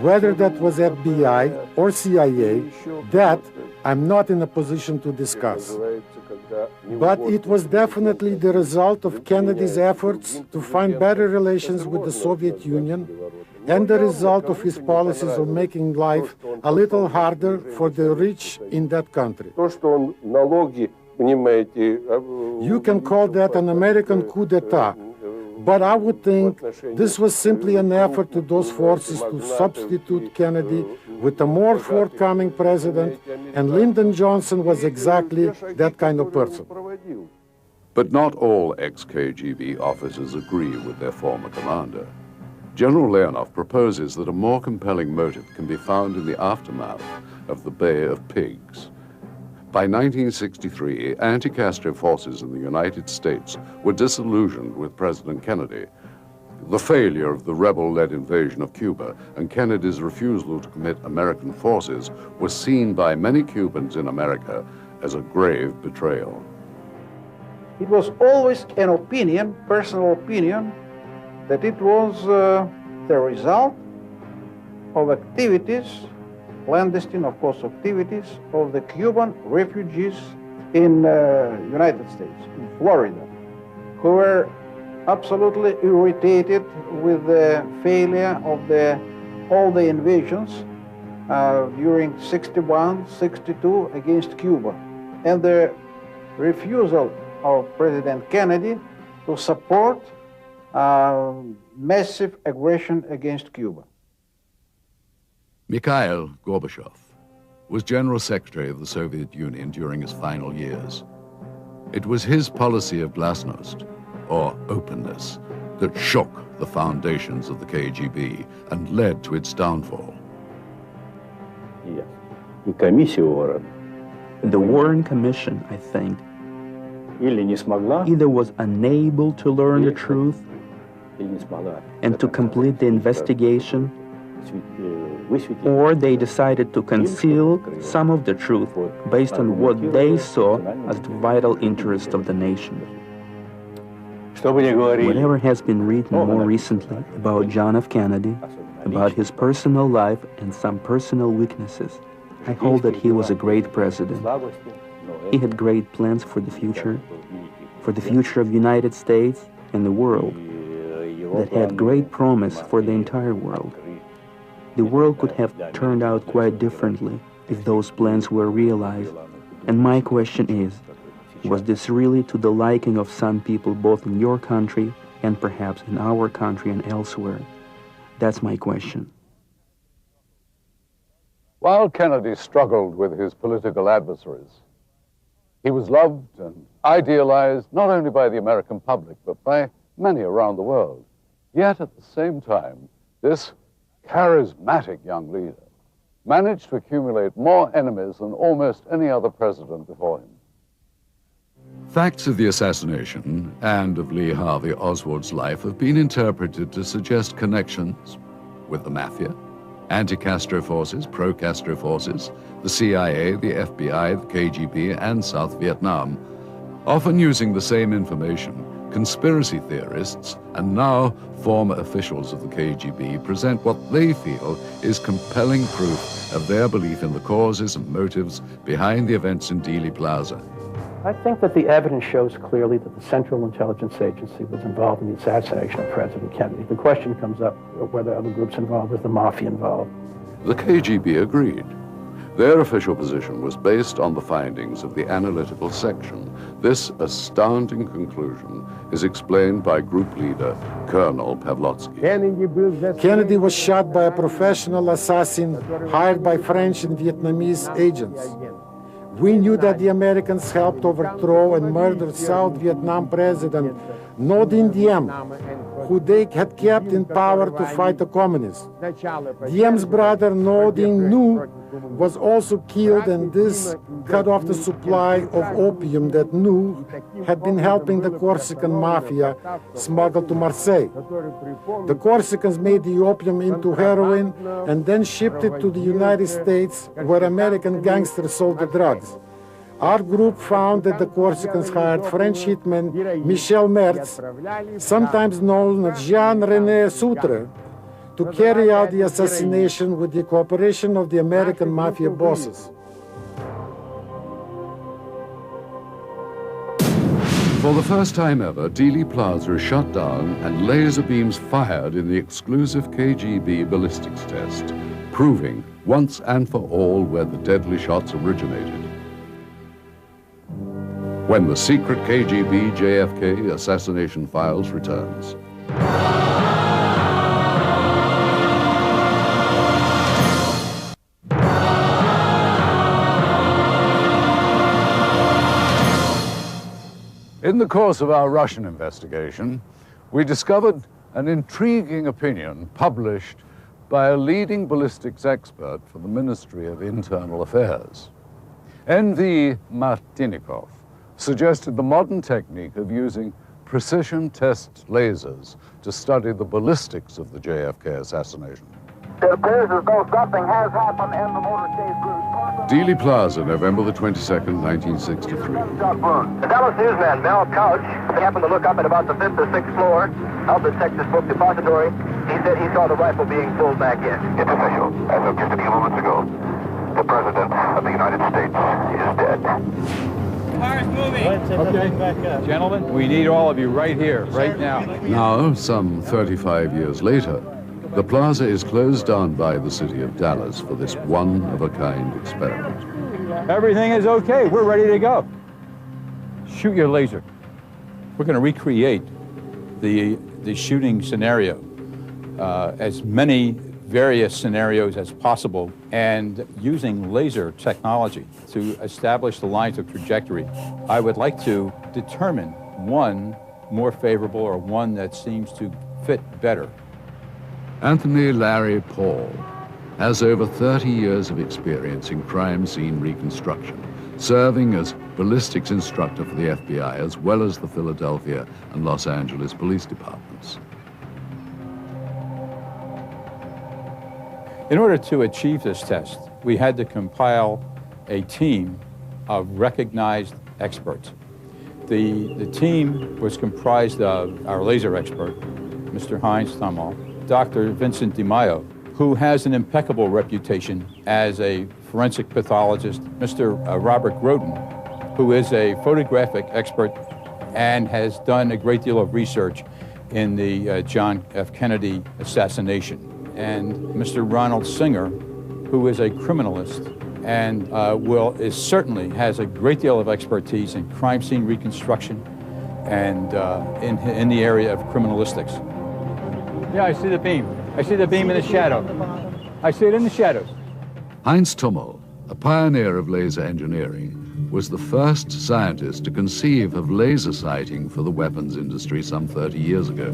Speaker 2: whether that was FBI or CIA, that I'm not in a position to discuss. But it was definitely the result of Kennedy's efforts to find better relations with the Soviet Union and the result of his policies of making life a little harder for the rich in that country. You can call that an American coup d'etat, but I would think this was simply an effort to those forces to substitute Kennedy with a more forthcoming president, and Lyndon Johnson was exactly that kind of person.
Speaker 1: But not all ex-KGB officers agree with their former commander. General Leonov proposes that a more compelling motive can be found in the aftermath of the Bay of Pigs. By 1963, anti-Castro forces in the United States were disillusioned with President Kennedy. The failure of the rebel-led invasion of Cuba and Kennedy's refusal to commit American forces was seen by many Cubans in America as a grave betrayal.
Speaker 5: It was always an opinion, personal opinion, that it was the result of activities, clandestine, of course, activities of the Cuban refugees in United States, in Florida, who were absolutely irritated with the failure of all the invasions during 61, 62 against Cuba, and the refusal of President Kennedy to support massive aggression against Cuba.
Speaker 1: Mikhail Gorbachev was General Secretary of the Soviet Union during his final years. It was his policy of glasnost, or openness, that shook the foundations of the KGB and led to its downfall.
Speaker 22: The Warren Commission, I think, either was unable to learn the truth and to complete the investigation, or they decided to conceal some of the truth based on what they saw as the vital interest of the nation. Whatever has been written more recently about John F. Kennedy, about his personal life and some personal weaknesses, I hold that he was a great president. He had great plans for the future of the United States and the world, that had great promise for the entire world. The world could have turned out quite differently if those plans were realized. And my question is, was this really to the liking of some people both in your country and perhaps in our country and elsewhere? That's my question.
Speaker 1: While Kennedy struggled with his political adversaries, he was loved and idealized not only by the American public, but by many around the world. Yet at the same time, this charismatic young leader managed to accumulate more enemies than almost any other president before him. Facts of the assassination and of Lee Harvey Oswald's life have been interpreted to suggest connections with the mafia, anti-Castro forces, pro-Castro forces, the CIA, the FBI, the KGB, and South Vietnam. Often using the same information, conspiracy theorists and now former officials of the KGB present what they feel is compelling proof of their belief in the causes and motives behind the events in Dealey Plaza.
Speaker 12: I think that the evidence shows clearly that the Central Intelligence Agency was involved in the assassination of President Kennedy. The question comes up whether other groups involved, was the mafia involved?
Speaker 1: The KGB agreed. Their official position was based on the findings of the analytical section. This astounding conclusion is explained by group leader Colonel Pavlotsky.
Speaker 2: Kennedy was shot by a professional assassin hired by French and Vietnamese agents. We knew that the Americans helped overthrow and murder South Vietnam President Ngo Dinh Diem, who they had kept in power to fight the communists. Diem's brother Ngo Dinh Nhu was also killed, and this cut off the supply of opium that Nhu had been helping the Corsican mafia smuggle to Marseille. The Corsicans made the opium into heroin and then shipped it to the United States, where American gangsters sold the drugs. Our group found that the Corsicans hired French hitman Michel Mertz, sometimes known as Jean-René Soutre, to carry out the assassination with the cooperation of the American mafia bosses.
Speaker 1: For the first time ever, Dealey Plaza is shut down and laser beams fired in the exclusive KGB ballistics test, proving once and for all where the deadly shots originated. When the secret KGB JFK assassination files returns. In the course of our Russian investigation, we discovered an intriguing opinion published by a leading ballistics expert for the Ministry of Internal Affairs. N.V. Martinikov suggested the modern technique of using precision test lasers to study the ballistics of the JFK assassination.
Speaker 7: It appears as though something has happened in the motorcade group.
Speaker 1: Dealey Plaza, November the 22nd, 1963.
Speaker 7: The Dallas newsman, Mel Couch, happened to look up at about the 5th or 6th floor of the Texas Book Depository. He said he saw the rifle being pulled back in.
Speaker 14: It's official. As of just a few moments ago, the President of the United States is dead.
Speaker 4: Car's moving. Okay. Gentlemen, we need all of you right here, right now.
Speaker 1: Now, some 35 years later, the plaza is closed down by the city of Dallas for this one-of-a-kind experiment.
Speaker 4: Everything is okay. We're ready to go. Shoot your laser. We're going to recreate the shooting scenario, as many various scenarios as possible, and using laser technology to establish the lines of trajectory. I would like to determine one more favorable or one that seems to fit better.
Speaker 1: Anthony Larry Paul has over 30 years of experience in crime scene reconstruction, serving as ballistics instructor for the FBI as well as the Philadelphia and Los Angeles police departments.
Speaker 4: In order to achieve this test, we had to compile a team of recognized experts. The team was comprised of our laser expert, Mr. Heinz Thamel, Dr. Vincent DiMaio, who has an impeccable reputation as a forensic pathologist, Mr. Robert Groden, who is a photographic expert and has done a great deal of research in the John F. Kennedy assassination, and Mr. Ronald Singer, who is a criminalist and certainly has a great deal of expertise in crime scene reconstruction and in the area of criminalistics. Yeah, I see the beam. I see the beam in the shadow. I see it in the shadows.
Speaker 1: Heinz Tummel, a pioneer of laser engineering, was the first scientist to conceive of laser sighting for the weapons industry some 30 years ago.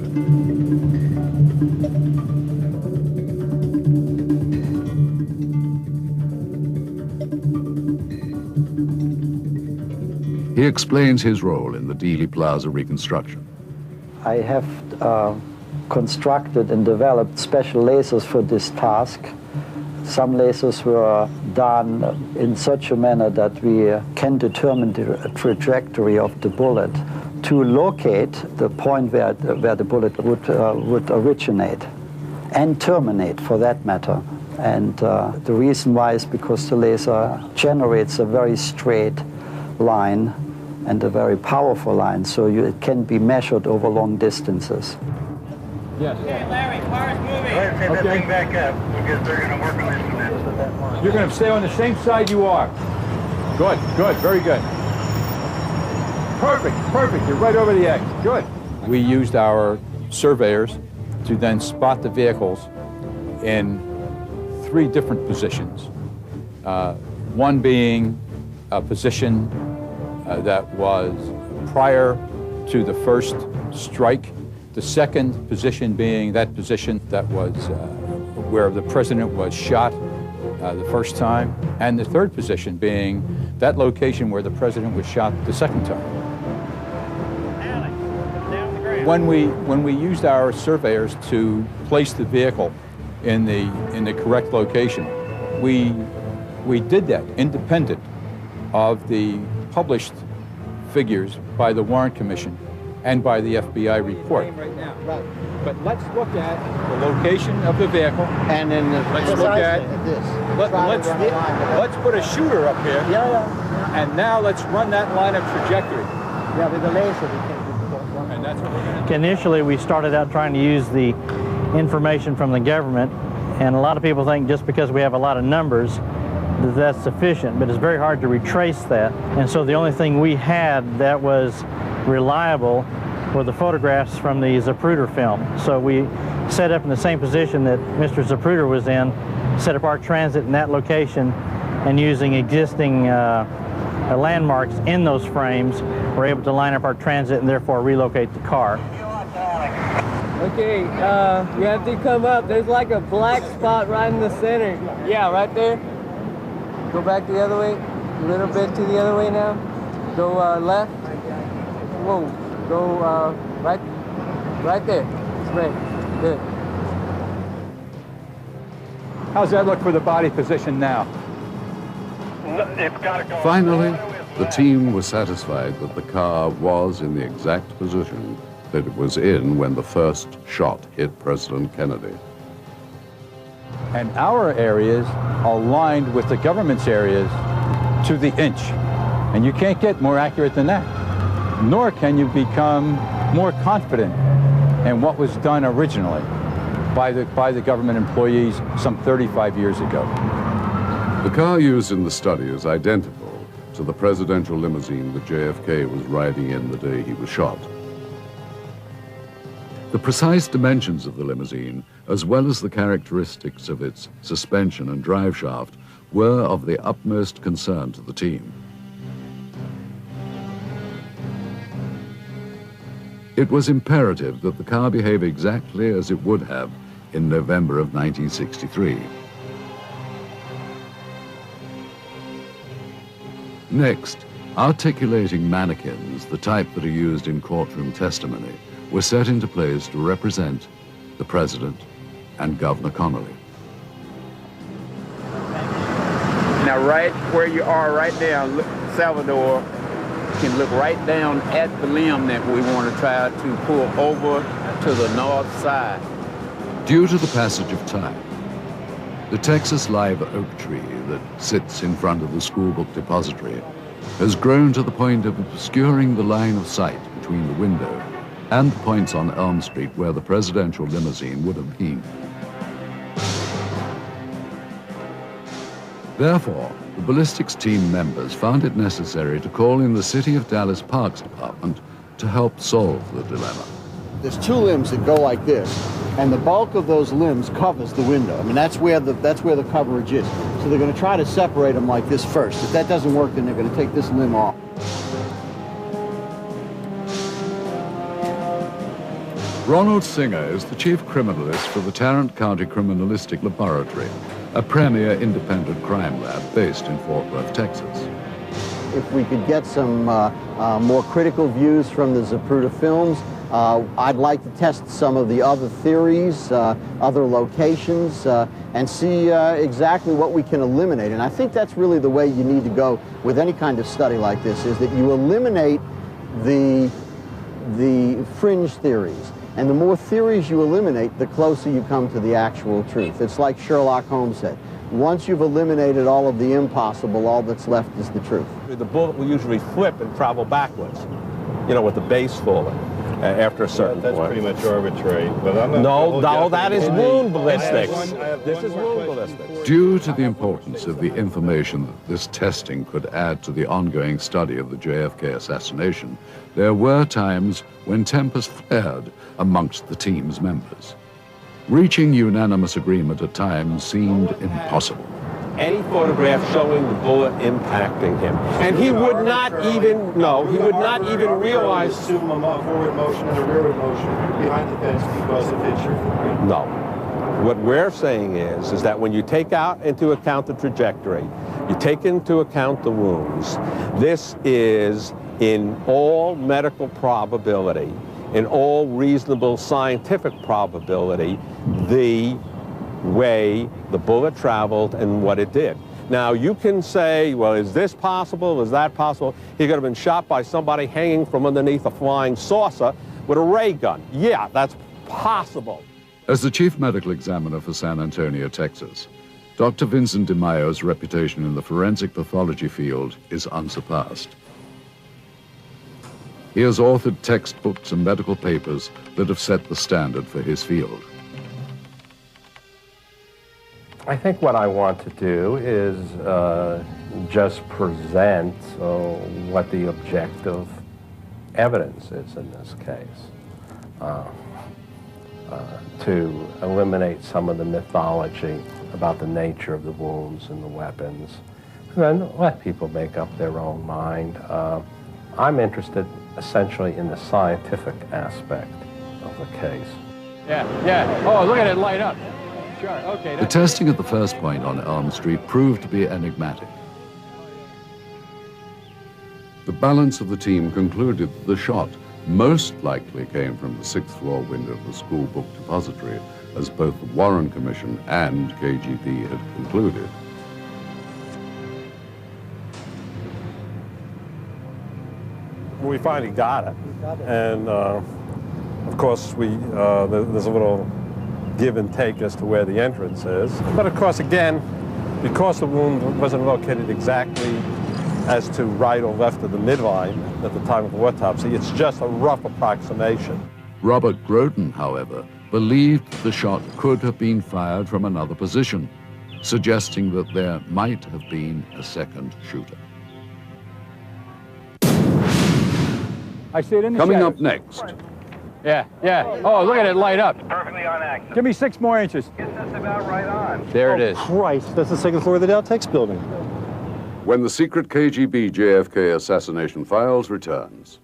Speaker 1: He explains his role in the Dealey Plaza reconstruction.
Speaker 8: I have constructed and developed special lasers for this task. Some lasers were done in such a manner that we can determine the trajectory of the bullet to locate the point where the bullet would originate and terminate, for that matter. And the reason why is because the laser generates a very straight line and a very powerful line, so it can be measured over long distances.
Speaker 4: Yes.
Speaker 7: Hey, Larry, car's moving. Go ahead and take that thing back up, because they're going to work on this.
Speaker 4: You're going to stay on the same side you are. Good, good, very good. Perfect, perfect. You're right over the X. Good. We used our surveyors to then spot the vehicles in 3 different positions. One being a position that was prior to the first strike. The second position being that position that was where the president was shot the first time, and the third position being that location where the president was shot the second time. When we used our surveyors to place the vehicle in the correct location, we did that independent of the published figures by the Warren Commission and by the FBI report.
Speaker 3: Right. But let's look at the location of the vehicle, and then let's look at this. Let's put a shooter up here. And now let's run that line of trajectory.
Speaker 11: Yeah, with the laser we can do.
Speaker 4: And that's what we're going to do.
Speaker 11: Initially, we started out trying to use the information from the government, and a lot of people think just because we have a lot of numbers that's sufficient, but it's very hard to retrace that. And so the only thing we had that was reliable were the photographs from the Zapruder film. So we set up in the same position that Mr. Zapruder was in, set up our transit in that location, and using existing landmarks in those frames, we're able to line up our transit and therefore relocate the car.
Speaker 9: Okay, you have to come up. There's like a black spot right in the center. Yeah, right there. Go back the other way, a little bit to the other way now. Go left. Whoa, go right there. Straight, good.
Speaker 4: How's that look for the body position now?
Speaker 1: Finally, the team was satisfied that the car was in the exact position that it was in when the first shot hit President Kennedy.
Speaker 4: And our areas aligned with the government's areas to the inch. And you can't get more accurate than that. Nor can you become more confident in what was done originally by the government employees some 35 years ago.
Speaker 1: The car used in the study is identical to the presidential limousine that JFK was riding in the day he was shot. The precise dimensions of the limousine, as well as the characteristics of its suspension and drive shaft, were of the utmost concern to the team. It was imperative that the car behave exactly as it would have in November of 1963. Next, articulating mannequins, the type that are used in courtroom testimony, were set into place to represent the President and Governor Connolly.
Speaker 23: Now right where you are right now, Salvador can look right down at the limb that we want to try to pull over to the north side.
Speaker 1: Due to the passage of time, the Texas live oak tree that sits in front of the school book depository has grown to the point of obscuring the line of sight between the window and the points on Elm Street where the presidential limousine would have been. Therefore, the ballistics team members found it necessary to call in the City of Dallas Parks Department to help solve the dilemma.
Speaker 10: There's two limbs that go like this, and the bulk of those limbs covers the window. I mean, that's where the coverage is. So they're going to try to separate them like this first. If that doesn't work, then they're going to take this limb off.
Speaker 1: Ronald Singer is the chief criminalist for the Tarrant County Criminalistic Laboratory, a premier independent crime lab based in Fort Worth, Texas.
Speaker 10: If we could get some more critical views from the Zapruder films, I'd like to test some of the other theories, other locations, and see exactly what we can eliminate. And I think that's really the way you need to go with any kind of study like this, is that you eliminate the fringe theories. And the more theories you eliminate, the closer you come to the actual truth. It's like Sherlock Holmes said. Once you've eliminated all of the impossible, all that's left is the truth.
Speaker 15: The bullet will usually flip and travel backwards, you know, with the base falling after a certain point.
Speaker 16: That's pretty much arbitrary. But I'm not
Speaker 15: no, that is wound ballistics. This is wound ballistics.
Speaker 1: Due to the importance of the information that this testing could add to the ongoing study of the JFK assassination, there were times when tempers flared amongst the team's members. Reaching unanimous agreement at times seemed impossible.
Speaker 15: Any photograph showing the bullet impacting him. And he would not even know, he would not even realize.
Speaker 16: Assume a forward motion and a rearward motion behind the fence because it fits your footprint.
Speaker 15: No. What we're saying is that when you take into account the trajectory, you take into account the wounds, this is in all medical probability, in all reasonable scientific probability, the way the bullet traveled and what it did. Now, you can say, well, is this possible? Is that possible? He could have been shot by somebody hanging from underneath a flying saucer with a ray gun. Yeah, that's possible.
Speaker 1: As the chief medical examiner for San Antonio, Texas, Dr. Vincent DeMaio's reputation in the forensic pathology field is unsurpassed. He has authored textbooks and medical papers that have set the standard for his field.
Speaker 24: I think what I want to do is just present what the objective evidence is in this case, to eliminate some of the mythology about the nature of the wounds and the weapons, and then let people make up their own mind. I'm interested essentially in the scientific aspect of the case.
Speaker 4: Yeah. Oh, look at it light up. Sure, okay.
Speaker 1: The testing at the first point on Elm Street proved to be enigmatic. The balance of the team concluded that the shot most likely came from the 6th floor window of the school book depository, as both the Warren Commission and KGB had concluded.
Speaker 15: We finally got it. And of course, there's a little give and take as to where the entrance is. But of course, again, because the wound wasn't located exactly as to right or left of the midline at the time of the autopsy, it's just a rough approximation.
Speaker 1: Robert Groden, however, believed the shot could have been fired from another position, suggesting that there might have been a second shooter.
Speaker 4: I see it in the
Speaker 1: Coming
Speaker 4: shadow.
Speaker 1: up next.
Speaker 4: Yeah. Oh, look at it light up.
Speaker 7: Perfectly on axis.
Speaker 4: Give me 6 more inches.
Speaker 7: Gets us about right on.
Speaker 4: There it is.
Speaker 25: Christ, that's the 2nd floor of the Daltex building.
Speaker 1: When the secret KGB JFK assassination files returns.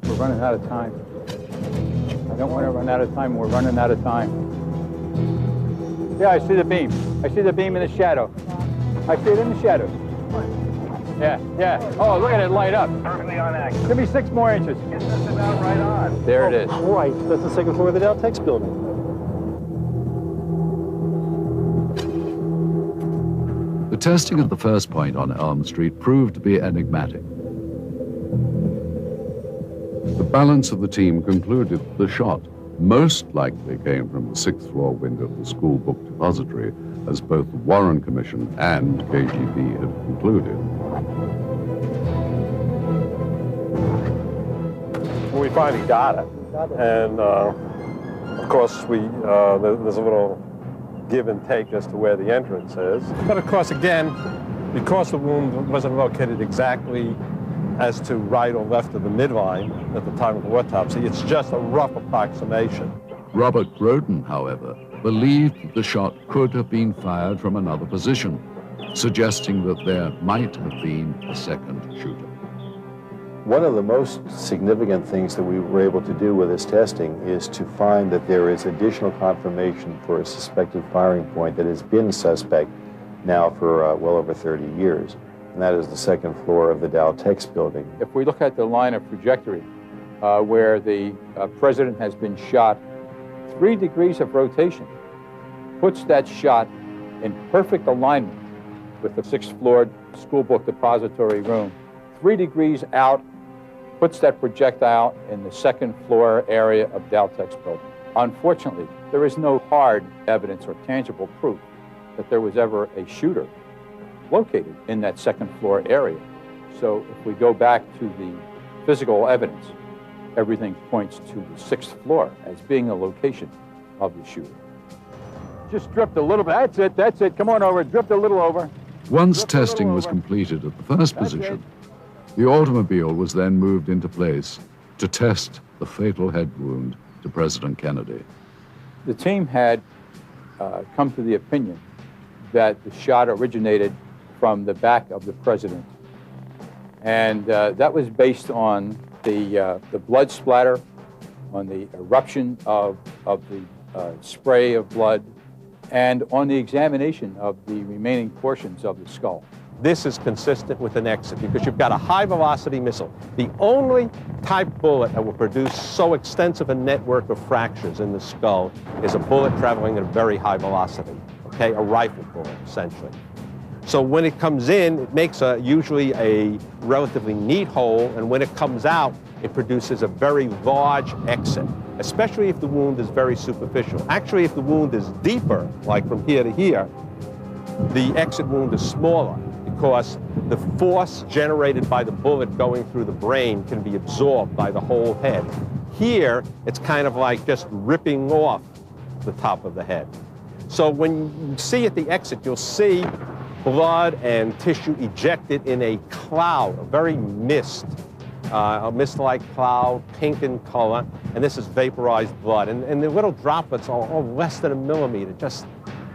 Speaker 4: We're running out of time. I don't want to run out of time. We're running out of time. Yeah, I see the beam. I see the beam in the shadow. I see it in the shadow. Yeah. Oh, look at it light up.
Speaker 7: Perfectly on axis.
Speaker 4: Give me 6 more inches.
Speaker 7: Gets us about right on.
Speaker 4: There it is.
Speaker 25: Christ, that's the 2nd floor of the Daltex building.
Speaker 1: The testing at the first point on Elm Street proved to be enigmatic. The balance of the team concluded the shot most likely came from the 6th floor window of the school book depository, as both the Warren Commission and KGB had concluded.
Speaker 24: We finally got it. And of course, there's a little give and take as to where the entrance is. But of course, again, because the wound wasn't located exactly as to right or left of the midline at the time of the autopsy, it's just a rough approximation.
Speaker 1: Robert Groden, however, believed that the shot could have been fired from another position, suggesting that there might have been a second shooter.
Speaker 6: One of the most significant things that we were able to do with this testing is to find that there is additional confirmation for a suspected firing point that has been suspect now for well over 30 years, and that is the 2nd floor of the Dow Tex building.
Speaker 4: If we look at the line of trajectory where the president has been shot, 3 degrees of rotation puts that shot in perfect alignment with the 6th floor school book depository room. 3 degrees out puts that projectile in the 2nd floor area of Dow Tex building. Unfortunately, there is no hard evidence or tangible proof that there was ever a shooter located in that 2nd floor area. So if we go back to the physical evidence, everything points to the 6th floor as being a location of the shooter. Just drift a little bit. That's it. Come on over. Drift a little over.
Speaker 1: Once testing was completed at the first position, the automobile was then moved into place to test the fatal head wound to President Kennedy.
Speaker 4: The team had come to the opinion that the shot originated from the back of the president. And that was based on the blood splatter, on the eruption of the spray of blood, and on the examination of the remaining portions of the skull.
Speaker 15: This is consistent with an exit because you've got a high-velocity missile. The only type bullet that will produce so extensive a network of fractures in the skull is a bullet traveling at a very high velocity, okay? A rifle bullet, essentially. So when it comes in, it makes usually a relatively neat hole, and when it comes out, it produces a very large exit, especially if the wound is very superficial. Actually, if the wound is deeper, like from here to here, the exit wound is smaller, because the force generated by the bullet going through the brain can be absorbed by the whole head. Here, it's kind of like just ripping off the top of the head. So when you see at the exit, you'll see blood and tissue ejected in a cloud, a very a mist-like cloud, pink in color, and this is vaporized blood. And the little droplets are all less than a millimeter, just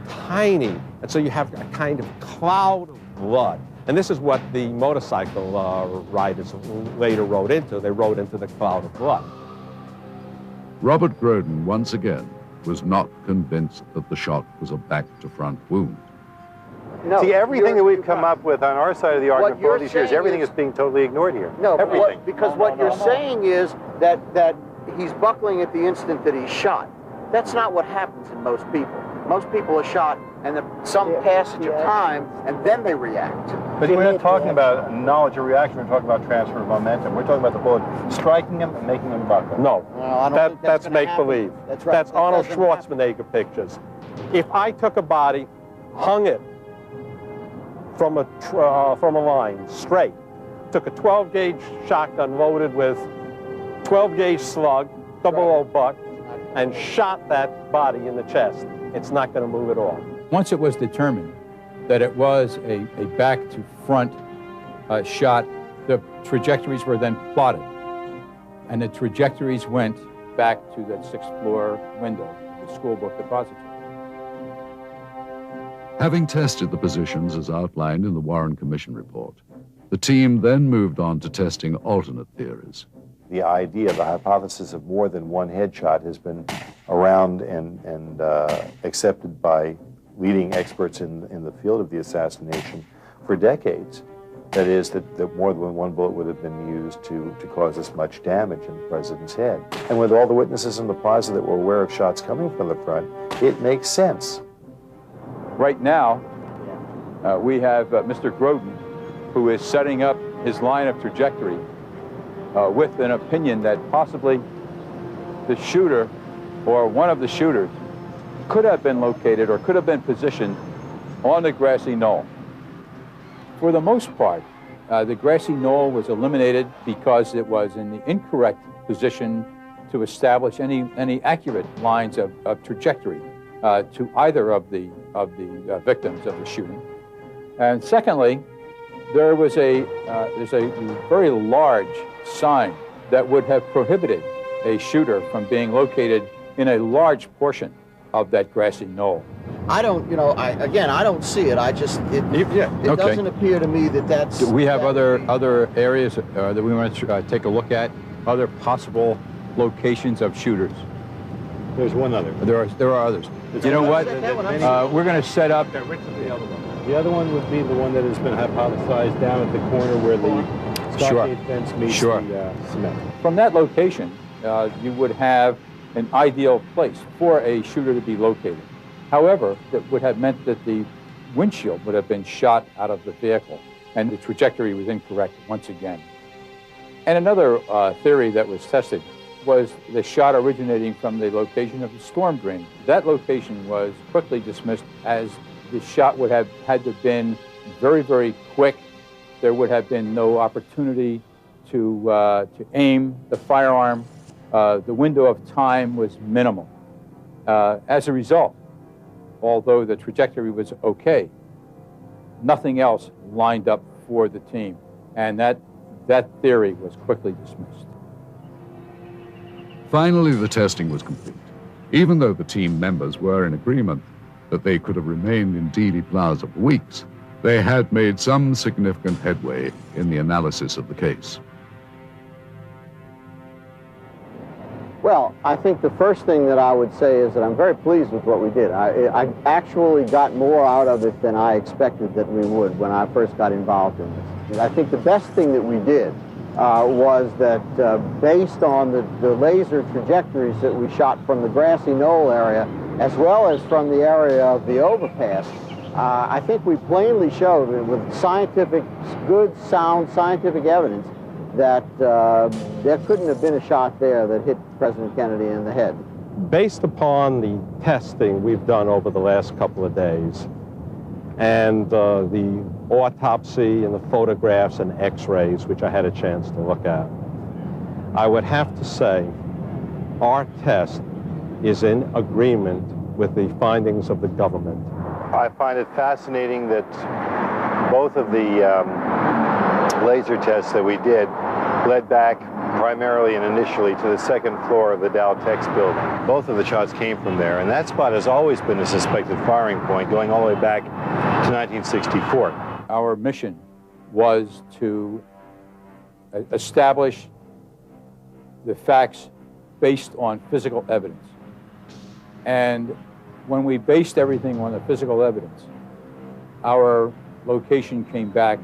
Speaker 15: tiny. And so you have a kind of cloud of blood. And this is what the motorcycle riders later rode into. They rode into the cloud of blood.
Speaker 1: Robert Groden, once again, was not convinced that the shot was a back-to-front wound.
Speaker 16: No, see, everything that we've come up with on our side of the argument for all these years, everything is being totally ignored here.
Speaker 10: No,
Speaker 16: everything.
Speaker 10: Because what you're saying is that he's buckling at the instant that he's shot. That's not what happens in most people. Most people are shot and some passage of time, and then they react.
Speaker 16: But we're not talking about knowledge or reaction, we're talking about transfer of momentum. We're talking about the bullet striking him and making him buckle.
Speaker 15: No, that's make-believe.
Speaker 10: That's right.
Speaker 15: That's Arnold Schwarzenegger pictures. If I took a body, hung it from a line, straight, took a 12-gauge shotgun loaded with 12-gauge slug, double-O buck, and shot that body in the chest, it's not going to move at all.
Speaker 4: Once it was determined that it was a back-to-front shot, the trajectories were then plotted. And the trajectories went back to that 6th floor window, the school book depository.
Speaker 1: Having tested the positions as outlined in the Warren Commission report, the team then moved on to testing alternate theories.
Speaker 6: The idea, the hypothesis of more than one headshot has been around and accepted by leading experts in the field of the assassination for decades. That is, that more than one bullet would have been used to cause this much damage in the president's head. And with all the witnesses in the plaza that were aware of shots coming from the front, it makes sense.
Speaker 4: Right now, we have Mr. Groden, who is setting up his line of trajectory with an opinion that possibly the shooter or one of the shooters could have been located or could have been positioned on the grassy knoll. For the most part, the grassy knoll was eliminated because it was in the incorrect position to establish any accurate lines of trajectory to either of the victims of the shooting. And secondly, there's a very large sign that would have prohibited a shooter from being located in a large portion of that grassy knoll.
Speaker 10: I don't, I don't see it. It doesn't appear to me that that's...
Speaker 4: Do we have other areas that we want to take a look at? Other possible locations of shooters?
Speaker 16: There's one other.
Speaker 4: There are others. You know what? We're going to set up...
Speaker 16: The other one would be the one that has been hypothesized down at the corner where the stockade fence meets the cement.
Speaker 4: From that location, you would have an ideal place for a shooter to be located. However, that would have meant that the windshield would have been shot out of the vehicle, and the trajectory was incorrect once again. And another theory that was tested was the shot originating from the location of the storm drain. That location was quickly dismissed as the shot would have had to have been very, very quick. There would have been no opportunity to aim the firearm. The window of time was minimal. As a result, although the trajectory was okay, nothing else lined up for the team, and that theory was quickly dismissed.
Speaker 1: Finally, the testing was complete. Even though the team members were in agreement that they could have remained in Dealey Plaza for weeks, they had made some significant headway in the analysis of the case.
Speaker 10: Well, I think the first thing that I would say is that I'm very pleased with what we did. I actually got more out of it than I expected that we would when I first got involved in this. I think the best thing that we did was that based on the laser trajectories that we shot from the grassy knoll area, as well as from the area of the overpass, I think we plainly showed with good, sound scientific evidence that there couldn't have been a shot there that hit President Kennedy in the head.
Speaker 24: Based upon the testing we've done over the last couple of days, and the autopsy and the photographs and x-rays, which I had a chance to look at, I would have to say our test is in agreement with the findings of the government.
Speaker 16: I find it fascinating that both of the laser tests that we did led back primarily and initially to the second floor of the Dow Tex building. Both of the shots came from there, and that spot has always been a suspected firing point going all the way back to 1964.
Speaker 4: Our mission was to establish the facts based on physical evidence. And when we based everything on the physical evidence, our location came back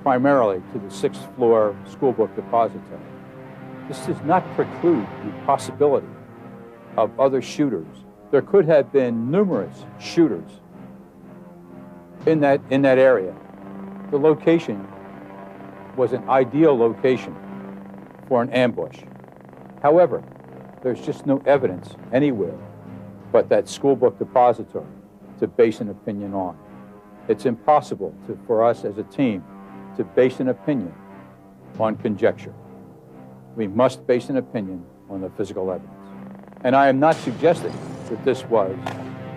Speaker 4: primarily to the 6th floor school book depository. This does not preclude the possibility of other shooters. There could have been numerous shooters in that area. The location was an ideal location for an ambush. However, there's just no evidence anywhere but that school book depository to base an opinion on. It's impossible for us as a team to base an opinion on conjecture. We must base an opinion on the physical evidence. And I am not suggesting that this was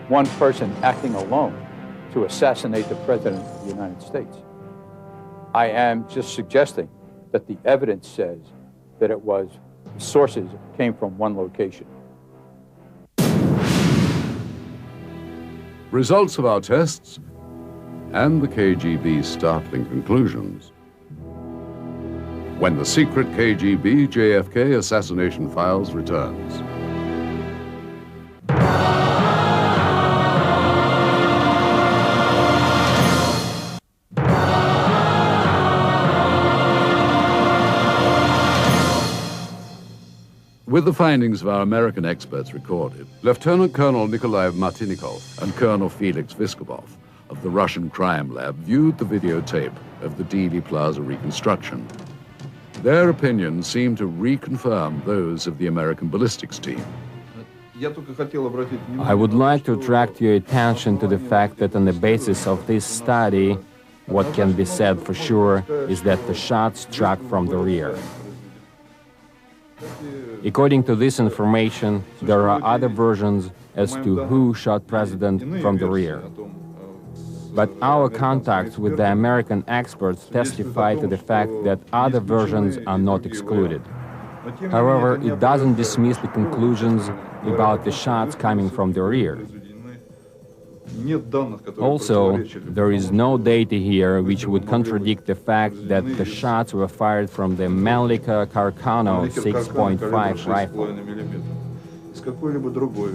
Speaker 4: one person acting alone to assassinate the President of the United States. I am just suggesting that the evidence says that it was sources came from one location.
Speaker 1: Results of our tests and the KGB's startling conclusions. When the secret KGB JFK Assassination Files returns. With the findings of our American experts recorded, Lieutenant Colonel Nikolai Martinikov and Colonel Felix Viskobov of the Russian Crime Lab viewed the videotape of the Dealey Plaza reconstruction. Their opinions seemed to reconfirm those of the American ballistics team.
Speaker 21: I would like to attract your attention to the fact that on the basis of this study, what can be said for sure is that the shot struck from the rear. According to this information, there are other versions as to who shot President from the rear. But our contacts with the American experts testify to the fact that other versions are not excluded. However, it doesn't dismiss the conclusions about the shots coming from the rear. Also, there is no data here which would contradict the fact that the shots were fired from the Mannlicher Carcano 6.5 rifle.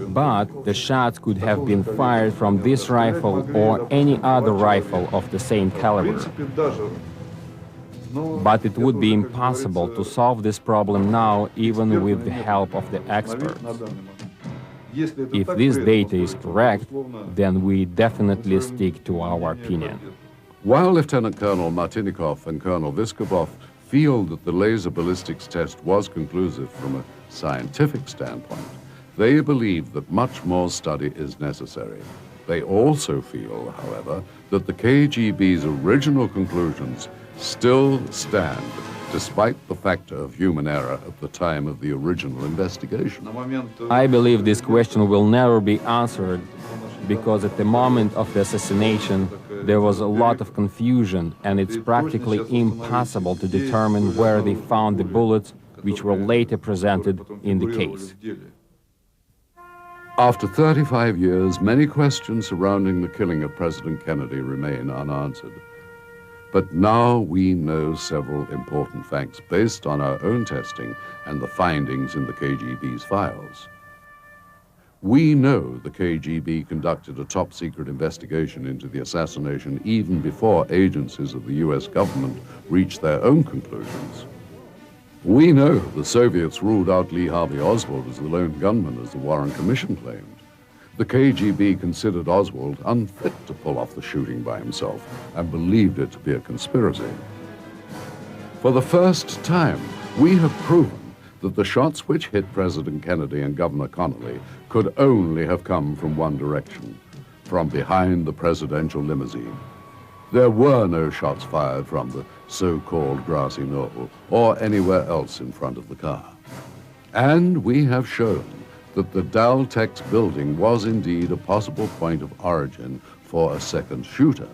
Speaker 21: But the shots could have been fired from this rifle or any other rifle of the same caliber. But it would be impossible to solve this problem now, even with the help of the experts. If this data is correct, then we definitely stick to our opinion.
Speaker 1: While Lieutenant Colonel Martinikov and Colonel Vyskobov feel that the laser ballistics test was conclusive from a scientific standpoint, they believe that much more study is necessary. They also feel, however, that the KGB's original conclusions still stand, despite the factor of human error at the time of the original investigation.
Speaker 21: I believe this question will never be answered because at the moment of the assassination, there was a lot of confusion and it's practically impossible to determine where they found the bullets which were later presented in the case.
Speaker 1: After 35 years, many questions surrounding the killing of President Kennedy remain unanswered. But now we know several important facts based on our own testing and the findings in the KGB's files. We know the KGB conducted a top-secret investigation into the assassination even before agencies of the US government reached their own conclusions. We know the Soviets ruled out Lee Harvey Oswald as the lone gunman, as the Warren Commission claimed. The KGB considered Oswald unfit to pull off the shooting by himself and believed it to be a conspiracy. For the first time, we have proven that the shots which hit President Kennedy and Governor Connolly could only have come from one direction, from behind the presidential limousine. There were no shots fired from the so-called grassy knoll or anywhere else in front of the car. And we have shown that the Daltex building was indeed a possible point of origin for a second shooter.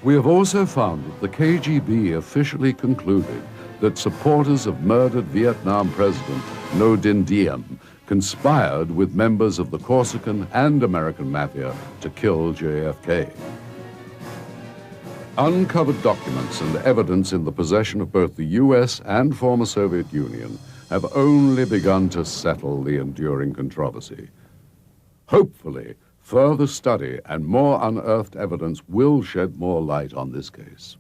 Speaker 1: We have also found that the KGB officially concluded that supporters of murdered Vietnam President Ngo Dinh Diem conspired with members of the Corsican and American mafia to kill JFK. Uncovered documents and evidence in the possession of both the US and former Soviet Union have only begun to settle the enduring controversy. Hopefully, further study and more unearthed evidence will shed more light on this case.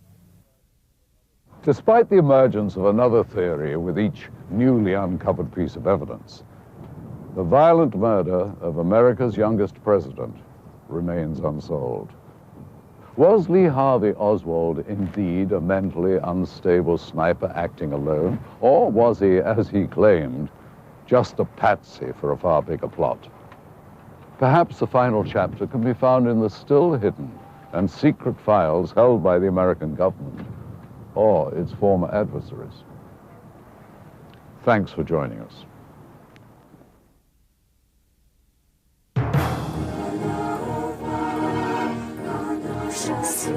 Speaker 1: Despite the emergence of another theory with each newly uncovered piece of evidence, the violent murder of America's youngest president remains unsolved. Was Lee Harvey Oswald indeed a mentally unstable sniper acting alone, or was he, as he claimed, just a patsy for a far bigger plot? Perhaps the final chapter can be found in the still hidden and secret files held by the American government or its former adversaries. Thanks for joining us.
Speaker 13: Just see,